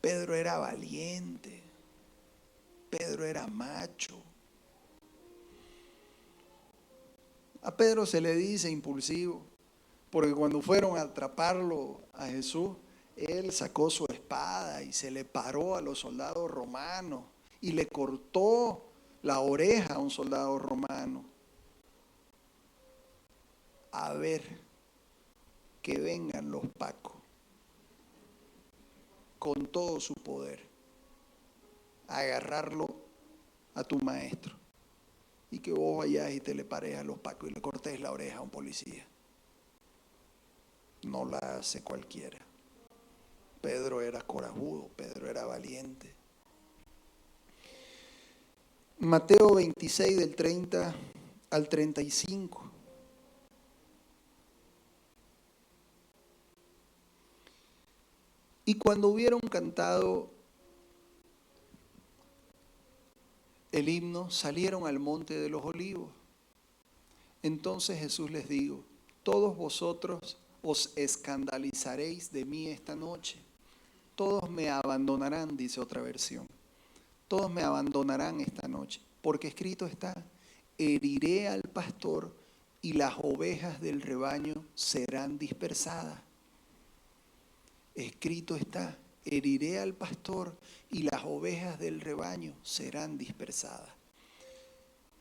Pedro era valiente. Pedro era macho. A Pedro se le dice impulsivo, porque cuando fueron a atraparlo a Jesús, él sacó su espada y se le paró a los soldados romanos y le cortó la oreja a un soldado romano. A ver, que vengan los pacos con todo su poder a agarrarlo a tu maestro y que vos vayas y te le pares a los pacos y le cortes la oreja a un policía. No la hace cualquiera. Pedro era corajudo, Pedro era valiente. Mateo 26 del 30 al 35. Y cuando hubieron cantado el himno, salieron al monte de los olivos. Entonces Jesús les dijo, todos vosotros os escandalizaréis de mí esta noche. todos me abandonarán, dice otra versión. Todos me abandonarán esta noche, porque escrito está, heriré al pastor y las ovejas del rebaño serán dispersadas. Escrito está, heriré al pastor y las ovejas del rebaño serán dispersadas.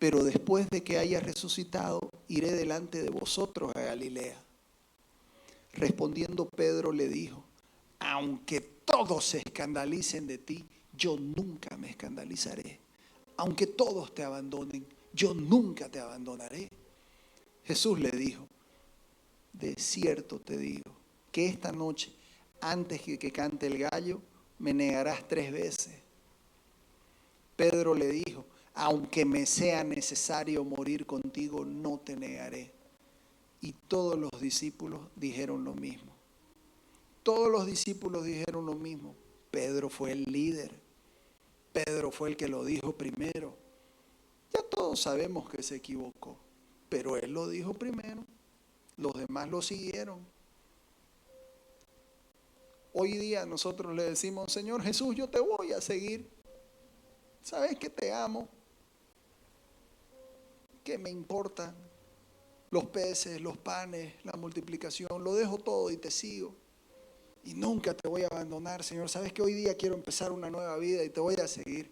Pero después de que haya resucitado, iré delante de vosotros a Galilea. Respondiendo Pedro le dijo, aunque todos se escandalicen de ti, yo nunca me escandalizaré. Aunque todos te abandonen, yo nunca te abandonaré. Jesús le dijo, de cierto te digo, que esta noche, antes de que cante el gallo, me negarás 3 veces. Pedro le dijo, aunque me sea necesario morir contigo, no te negaré. Y todos los discípulos dijeron lo mismo. Todos los discípulos dijeron lo mismo. Pedro fue el líder. Pedro fue el que lo dijo primero. Ya todos sabemos que se equivocó, pero él lo dijo primero. Los demás lo siguieron. Hoy día nosotros le decimos, Señor Jesús, yo te voy a seguir. ¿Sabes que te amo? ¿Qué me importa? Los peces, los panes, la multiplicación, lo dejo todo y te sigo. Y nunca te voy a abandonar, Señor. Sabes que hoy día quiero empezar una nueva vida y te voy a seguir.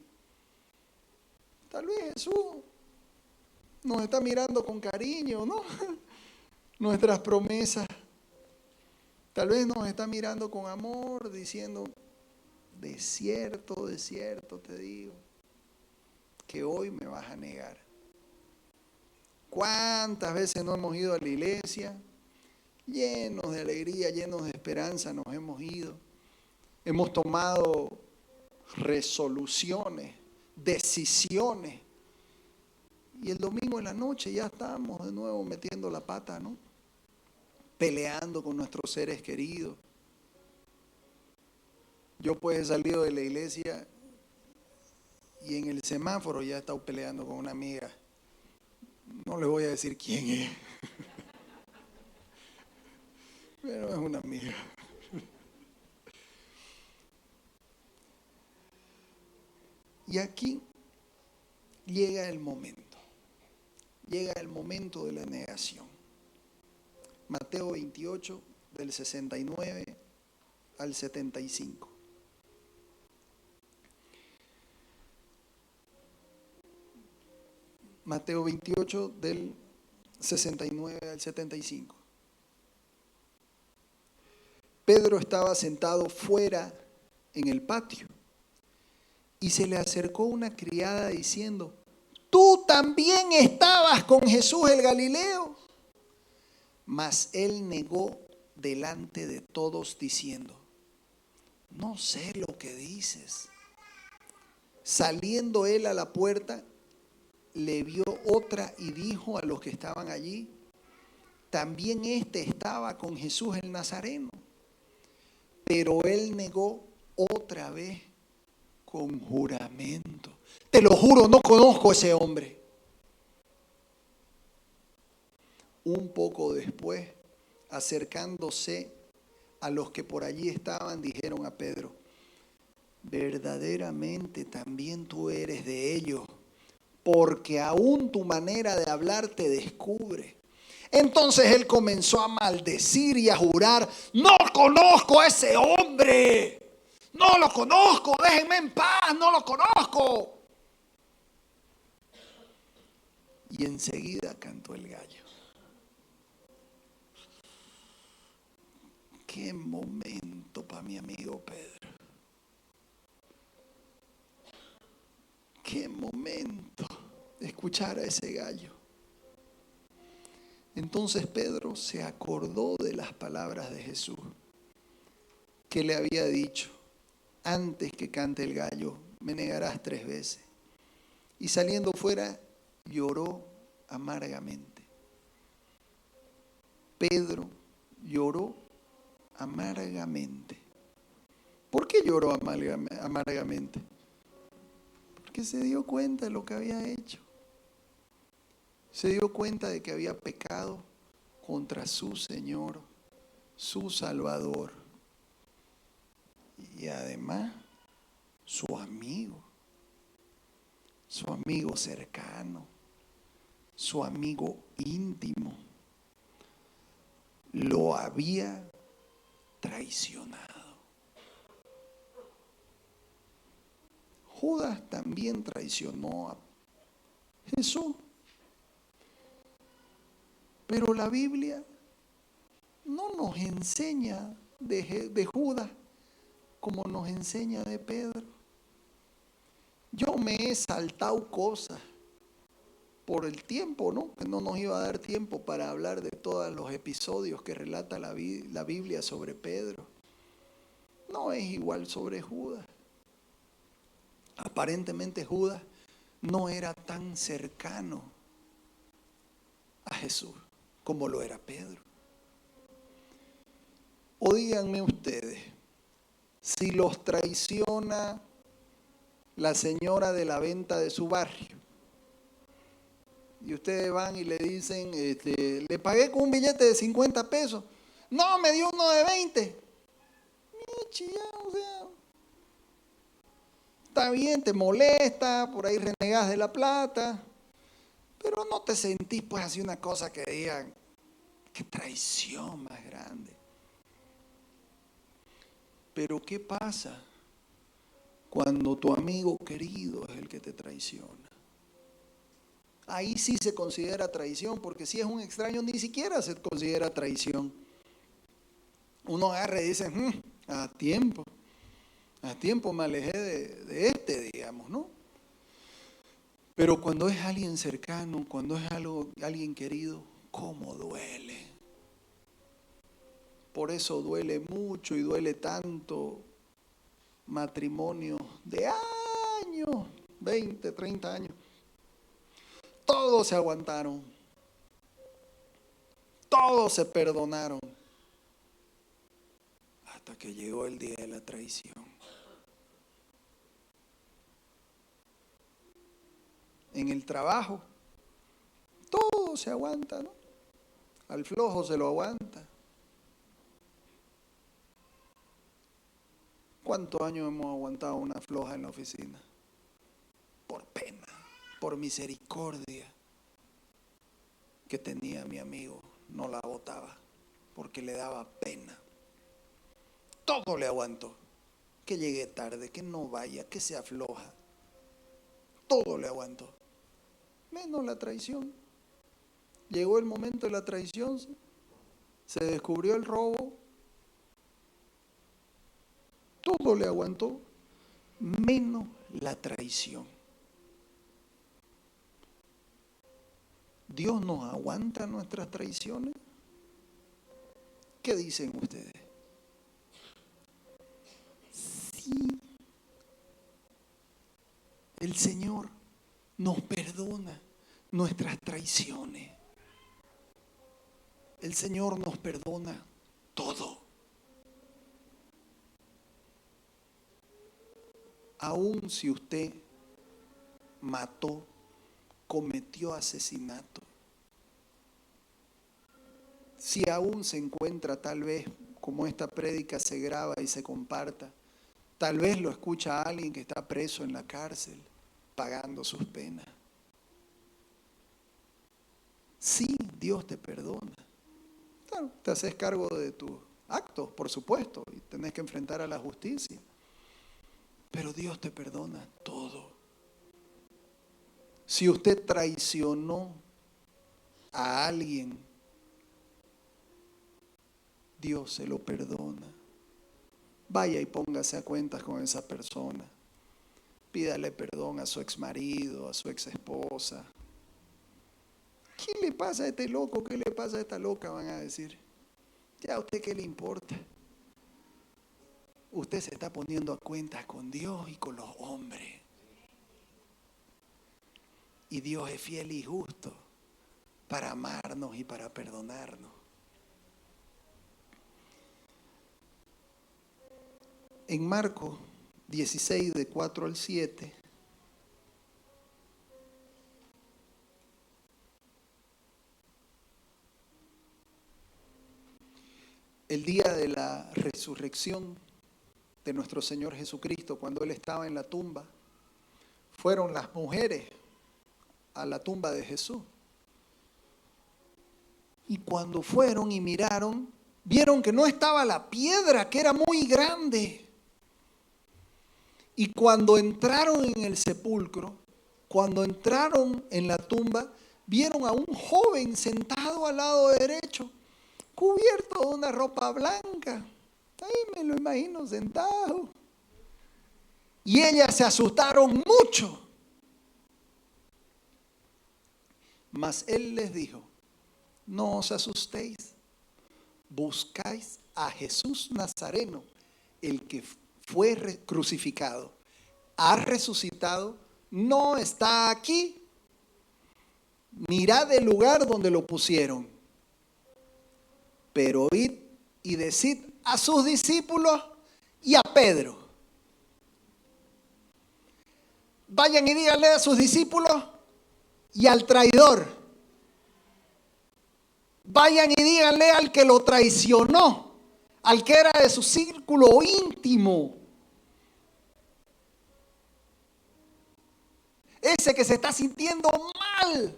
Tal vez Jesús nos está mirando con cariño, ¿no? Nuestras promesas. Tal vez nos está mirando con amor, diciendo, de cierto te digo, que hoy me vas a negar. ¿Cuántas veces no hemos ido a la iglesia? Llenos de alegría, llenos de esperanza nos hemos ido. Hemos tomado resoluciones, decisiones. Y el domingo en la noche ya estamos de nuevo metiendo la pata, ¿no? Peleando con nuestros seres queridos. Yo pues he salido de la iglesia y en el semáforo ya he estado peleando con una amiga. No le voy a decir quién es. Pero es una amiga. Y aquí llega el momento de la negación. Mateo 28, del 69 al 75. Mateo 28, del 69 al 75. Pedro estaba sentado fuera en el patio y se le acercó una criada diciendo, ¿tú también estabas con Jesús el Galileo? Mas él negó delante de todos diciendo, no sé lo que dices. Saliendo él a la puerta, le vio otra y dijo a los que estaban allí, también este estaba con Jesús el Nazareno. Pero él negó otra vez con juramento. Te lo juro, no conozco a ese hombre. Un poco después, acercándose a los que por allí estaban, dijeron a Pedro, verdaderamente también tú eres de ellos, porque aún tu manera de hablar te descubre. Entonces él comenzó a maldecir y a jurar, no conozco a ese hombre, no lo conozco, déjenme en paz, no lo conozco. Y enseguida cantó el gallo. Qué momento para mi amigo Pedro. Qué momento de escuchar a ese gallo. Entonces Pedro se acordó de las palabras de Jesús que le había dicho, antes que cante el gallo, me negarás 3 veces. Y saliendo fuera, lloró amargamente. Pedro lloró amargamente. ¿Por qué lloró amargamente? Porque se dio cuenta de lo que había hecho. Se dio cuenta de que había pecado contra su Señor, su Salvador. y además su amigo cercano, su amigo íntimo, lo había traicionado. Judas también traicionó a Jesús. Pero la Biblia no nos enseña de Judas como nos enseña de Pedro. Yo me he saltado cosas por el tiempo, ¿no? Que no nos iba a dar tiempo para hablar de todos los episodios que relata la Biblia sobre Pedro. No es igual sobre Judas. Aparentemente Judas no era tan cercano a Jesús como lo era Pedro. O díganme ustedes, si los traiciona la señora de la venta de su barrio, y ustedes van y le dicen, le pagué con un billete de 50 pesos, no, me dio uno de 20. O sea, está bien, te molesta, por ahí renegás de la plata, pero no te sentís pues así una cosa que digan, qué traición más grande. Pero ¿qué pasa cuando tu amigo querido es el que te traiciona? Ahí sí se considera traición, porque si es un extraño ni siquiera se considera traición. Uno agarra y dice, a tiempo me alejé de este, digamos, ¿no? Pero cuando es alguien cercano, cuando es alguien querido, ¿cómo duele? Por eso duele mucho y duele tanto matrimonios de años, 20, 30 años. Todos se aguantaron, todos se perdonaron, hasta que llegó el día de la traición. En el trabajo, todo se aguanta, ¿no? Al flojo se lo aguanta. ¿Cuántos años hemos aguantado una floja en la oficina? Por pena, por misericordia que tenía mi amigo, no la botaba, porque le daba pena. Todo le aguantó. Que llegue tarde, que no vaya, que se afloja. Todo le aguantó. Menos la traición. Llegó el momento de la traición, se descubrió el robo, todo le aguantó, menos la traición. ¿Dios nos aguanta nuestras traiciones? ¿Qué dicen ustedes? Sí, el Señor nos perdona nuestras traiciones. El Señor nos perdona todo. Aun si usted mató, cometió asesinato, si aún se encuentra tal vez, como esta prédica se graba y se comparta, tal vez lo escucha alguien que está preso en la cárcel, pagando sus penas. Sí, Dios te perdona. Claro, te haces cargo de tus actos, por supuesto, y tenés que enfrentar a la justicia. Pero Dios te perdona todo. Si usted traicionó a alguien, Dios se lo perdona. Vaya y póngase a cuentas con esa persona. Pídale perdón a su exmarido, a su exesposa. ¿Qué le pasa a este loco? ¿Qué le pasa a esta loca? Van a decir. ¿Ya a usted qué le importa? Usted se está poniendo a cuentas con Dios y con los hombres. Y Dios es fiel y justo para amarnos y para perdonarnos. En Marcos 16, de 4 al 7, el día de la resurrección, de nuestro Señor Jesucristo cuando Él estaba en la tumba fueron las mujeres a la tumba de Jesús. Y cuando fueron y miraron, vieron que no estaba la piedra, que era muy grande. Y cuando entraron en el sepulcro, cuando entraron en la tumba, vieron a un joven sentado al lado derecho, cubierto de una ropa blanca. Ahí me lo imagino sentado. Y ellas se asustaron mucho. Mas él les dijo: no os asustéis, buscáis a Jesús Nazareno, el que fue crucificado. Ha resucitado, no está aquí. Mirad el lugar donde lo pusieron. Pero id y decid a sus discípulos y a Pedro: vayan y díganle a sus discípulos y al traidor. Vayan y díganle al que lo traicionó, al que era de su círculo íntimo. Ese que se está sintiendo mal.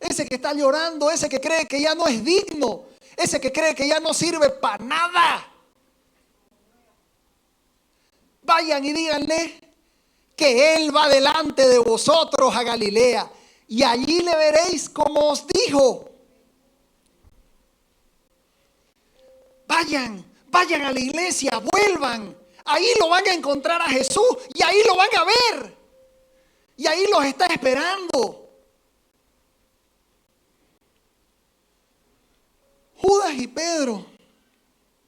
Ese que está llorando, ese que cree que ya no es digno, ese que cree que ya no sirve para nada. Vayan y díganle que Él va delante de vosotros a Galilea, y allí le veréis como os dijo. Vayan a la iglesia, vuelvan. Ahí lo van a encontrar a Jesús y ahí lo van a ver. Y ahí los está esperando. Judas y Pedro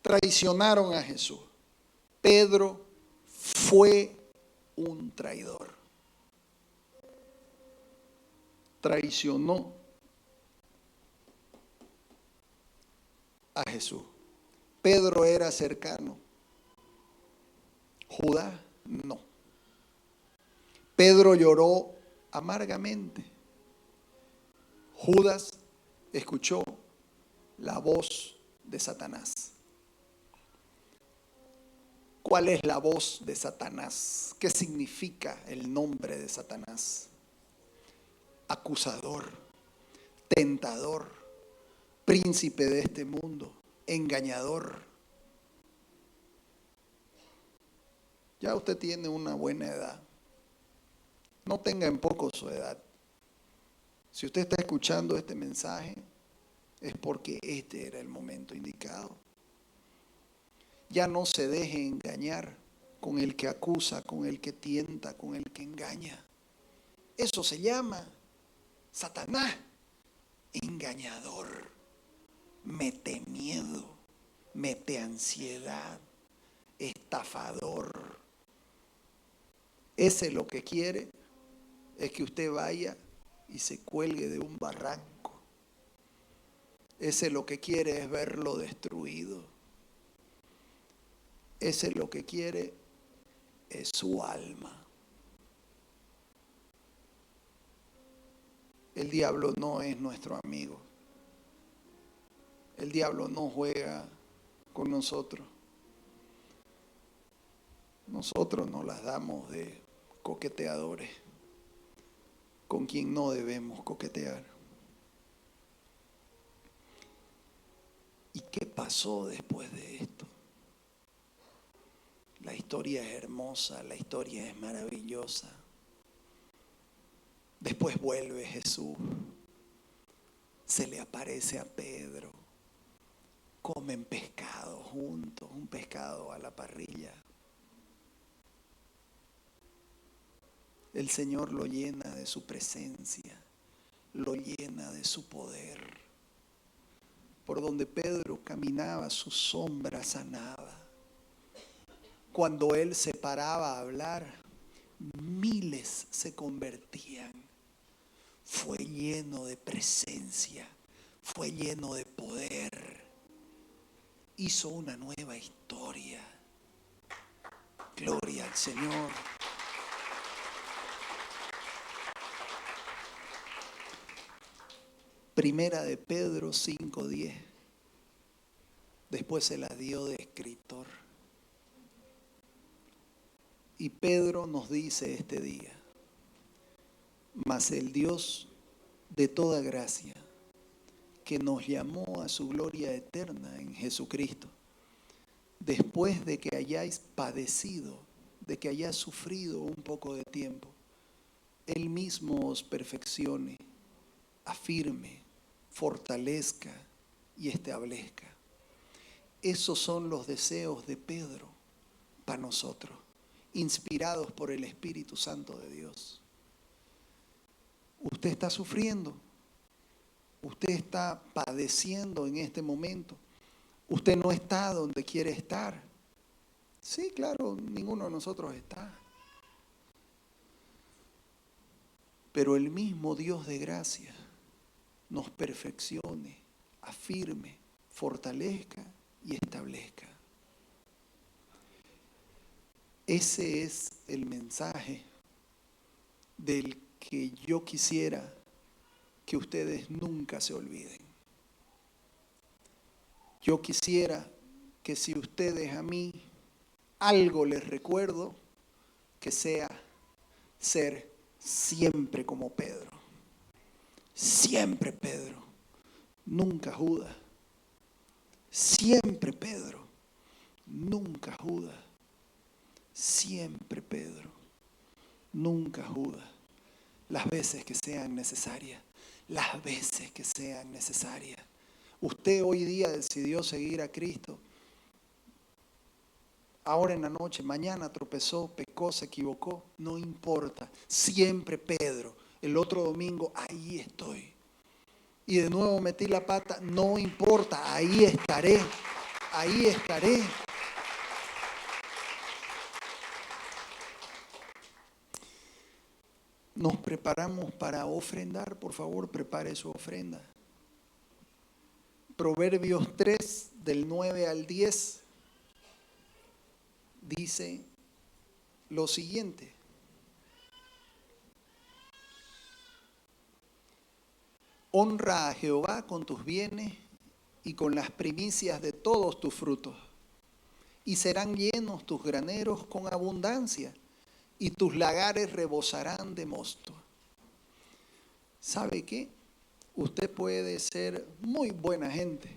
traicionaron a Jesús. Pedro fue un traidor. Traicionó a Jesús. Pedro era cercano. Judas no. Pedro lloró amargamente. Judas escuchó la voz de Satanás. ¿Cuál es la voz de Satanás? ¿Qué significa el nombre de Satanás? Acusador, tentador, príncipe de este mundo, engañador. Ya usted tiene una buena edad. No tenga en poco su edad. Si usted está escuchando este mensaje, es porque este era el momento indicado. Ya no se deje engañar con el que acusa, con el que tienta, con el que engaña. Eso se llama Satanás, engañador. Mete miedo, mete ansiedad, estafador. Ese lo que quiere es que usted vaya y se cuelgue de un barranco. Ese lo que quiere es verlo destruido. Ese lo que quiere es su alma. El diablo no es nuestro amigo. El diablo no juega con nosotros. Nosotros nos las damos de coqueteadores con quien no debemos coquetear. ¿Y qué pasó después de esto? La historia es hermosa, la historia es maravillosa. Después vuelve Jesús, se le aparece a Pedro, comen pescado juntos, un pescado a la parrilla. El Señor lo llena de su presencia, lo llena de su poder. Por donde Pedro caminaba, su sombra sanaba. Cuando él se paraba a hablar, miles se convertían. Fue lleno de presencia, fue lleno de poder. Hizo una nueva historia. Gloria al Señor. Primera de Pedro 5:10. Después se la dio de escritor. Y Pedro nos dice este día: mas el Dios de toda gracia, que nos llamó a su gloria eterna en Jesucristo, después de que hayáis padecido, de que hayáis sufrido un poco de tiempo, Él mismo os perfeccione, afirme, fortalezca y establezca. Esos son los deseos de Pedro para nosotros, inspirados por el Espíritu Santo de Dios. Usted está sufriendo, usted está padeciendo en este momento, usted no está donde quiere estar. Sí, claro, ninguno de nosotros está. Pero el mismo Dios de gracia nos perfeccione, afirme, fortalezca y establezca. Ese es el mensaje del que yo quisiera que ustedes nunca se olviden. Yo quisiera que si ustedes a mí algo les recuerdo, que sea ser siempre como Pedro. Siempre Pedro, nunca Judas. Siempre Pedro, nunca Judas. Siempre Pedro, nunca Judas. Las veces que sean necesarias, las veces que sean necesarias. Usted hoy día decidió seguir a Cristo. Ahora en la noche, mañana tropezó, pecó, se equivocó, no importa. Siempre Pedro. El otro domingo, ahí estoy. Y de nuevo metí la pata, no importa, ahí estaré. Ahí estaré. Nos preparamos para ofrendar. Por favor, prepare su ofrenda. Proverbios 3, del 9 al 10, dice lo siguiente: honra a Jehová con tus bienes y con las primicias de todos tus frutos, y serán llenos tus graneros con abundancia, y tus lagares rebosarán de mosto. ¿Sabe qué? Usted puede ser muy buena gente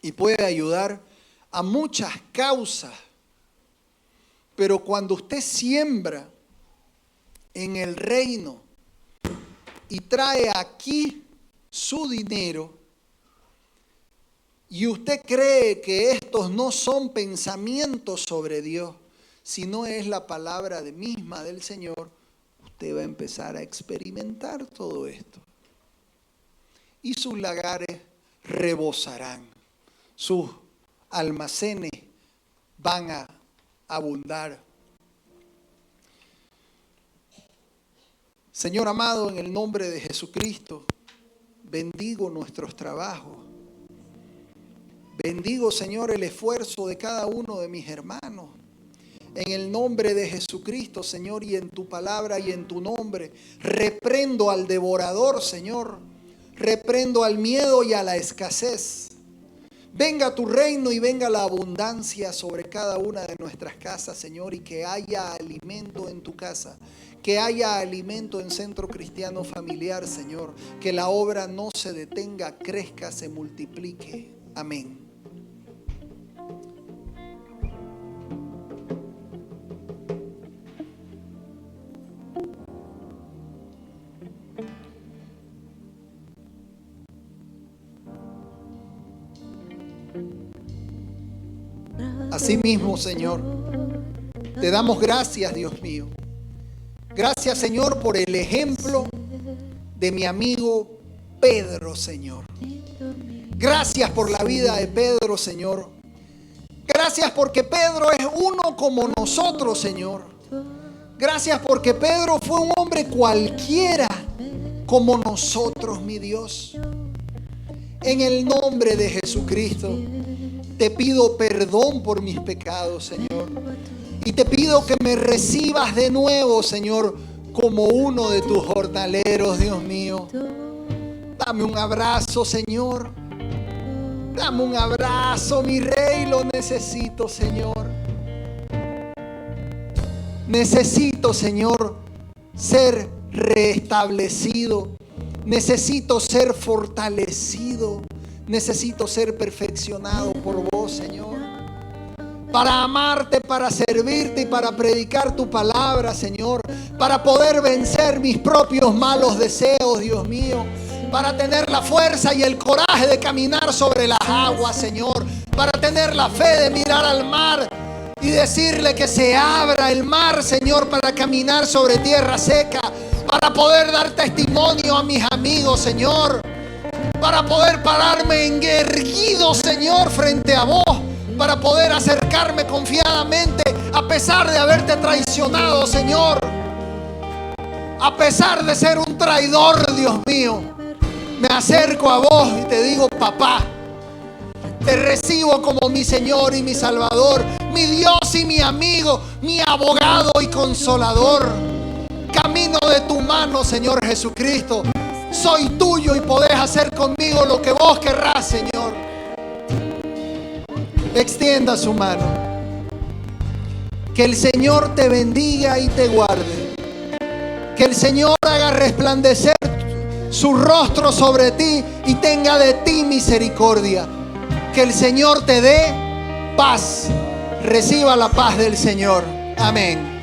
y puede ayudar a muchas causas, pero cuando usted siembra en el reino y trae aquí su dinero y usted cree que estos no son pensamientos sobre Dios, sino es la palabra misma del Señor, usted va a empezar a experimentar todo esto. Y sus lagares rebosarán, sus almacenes van a abundar. Señor amado, en el nombre de Jesucristo, bendigo nuestros trabajos. Bendigo, Señor, el esfuerzo de cada uno de mis hermanos. En el nombre de Jesucristo, Señor, y en tu palabra y en tu nombre, reprendo al devorador, Señor. Reprendo al miedo y a la escasez. Venga tu reino y venga la abundancia sobre cada una de nuestras casas, Señor, y que haya alimento en tu casa, que haya alimento en Centro Cristiano Familiar, Señor, que la obra no se detenga, crezca, se multiplique. Amén. Asimismo, Señor, te damos gracias, Dios mío. Gracias, Señor, por el ejemplo de mi amigo Pedro, Señor. Gracias por la vida de Pedro, Señor. Gracias porque Pedro es uno como nosotros, Señor. Gracias porque Pedro fue un hombre cualquiera como nosotros, mi Dios. En el nombre de Jesucristo, te pido perdón por mis pecados, Señor. Y te pido que me recibas de nuevo, Señor, como uno de tus jornaleros, Dios mío. Dame un abrazo, Señor. Dame un abrazo, mi Rey, lo necesito, Señor. Necesito, Señor, ser restablecido. Necesito ser fortalecido. Necesito ser perfeccionado por vos, Señor. Para amarte, para servirte y para predicar tu palabra, Señor. Para poder vencer mis propios malos deseos, Dios mío. Para tener la fuerza y el coraje de caminar sobre las aguas, Señor. Para tener la fe de mirar al mar y decirle que se abra el mar, Señor, para caminar sobre tierra seca. Para poder dar testimonio a mis amigos, Señor. Para poder pararme erguido, Señor, frente a vos. Para poder acercarme confiadamente a pesar de haberte traicionado, Señor. A pesar de ser un traidor, Dios mío. Me acerco a vos y te digo, papá. Te recibo como mi Señor y mi Salvador, mi Dios y mi amigo, mi abogado y consolador. Camino de tu mano, Señor Jesucristo. Soy tuyo y podés hacer conmigo lo que vos querrás, Señor. Extienda su mano. Que el Señor te bendiga y te guarde. Que el Señor haga resplandecer su rostro sobre ti y tenga de ti misericordia. Que el Señor te dé paz. Reciba la paz del Señor. Amén.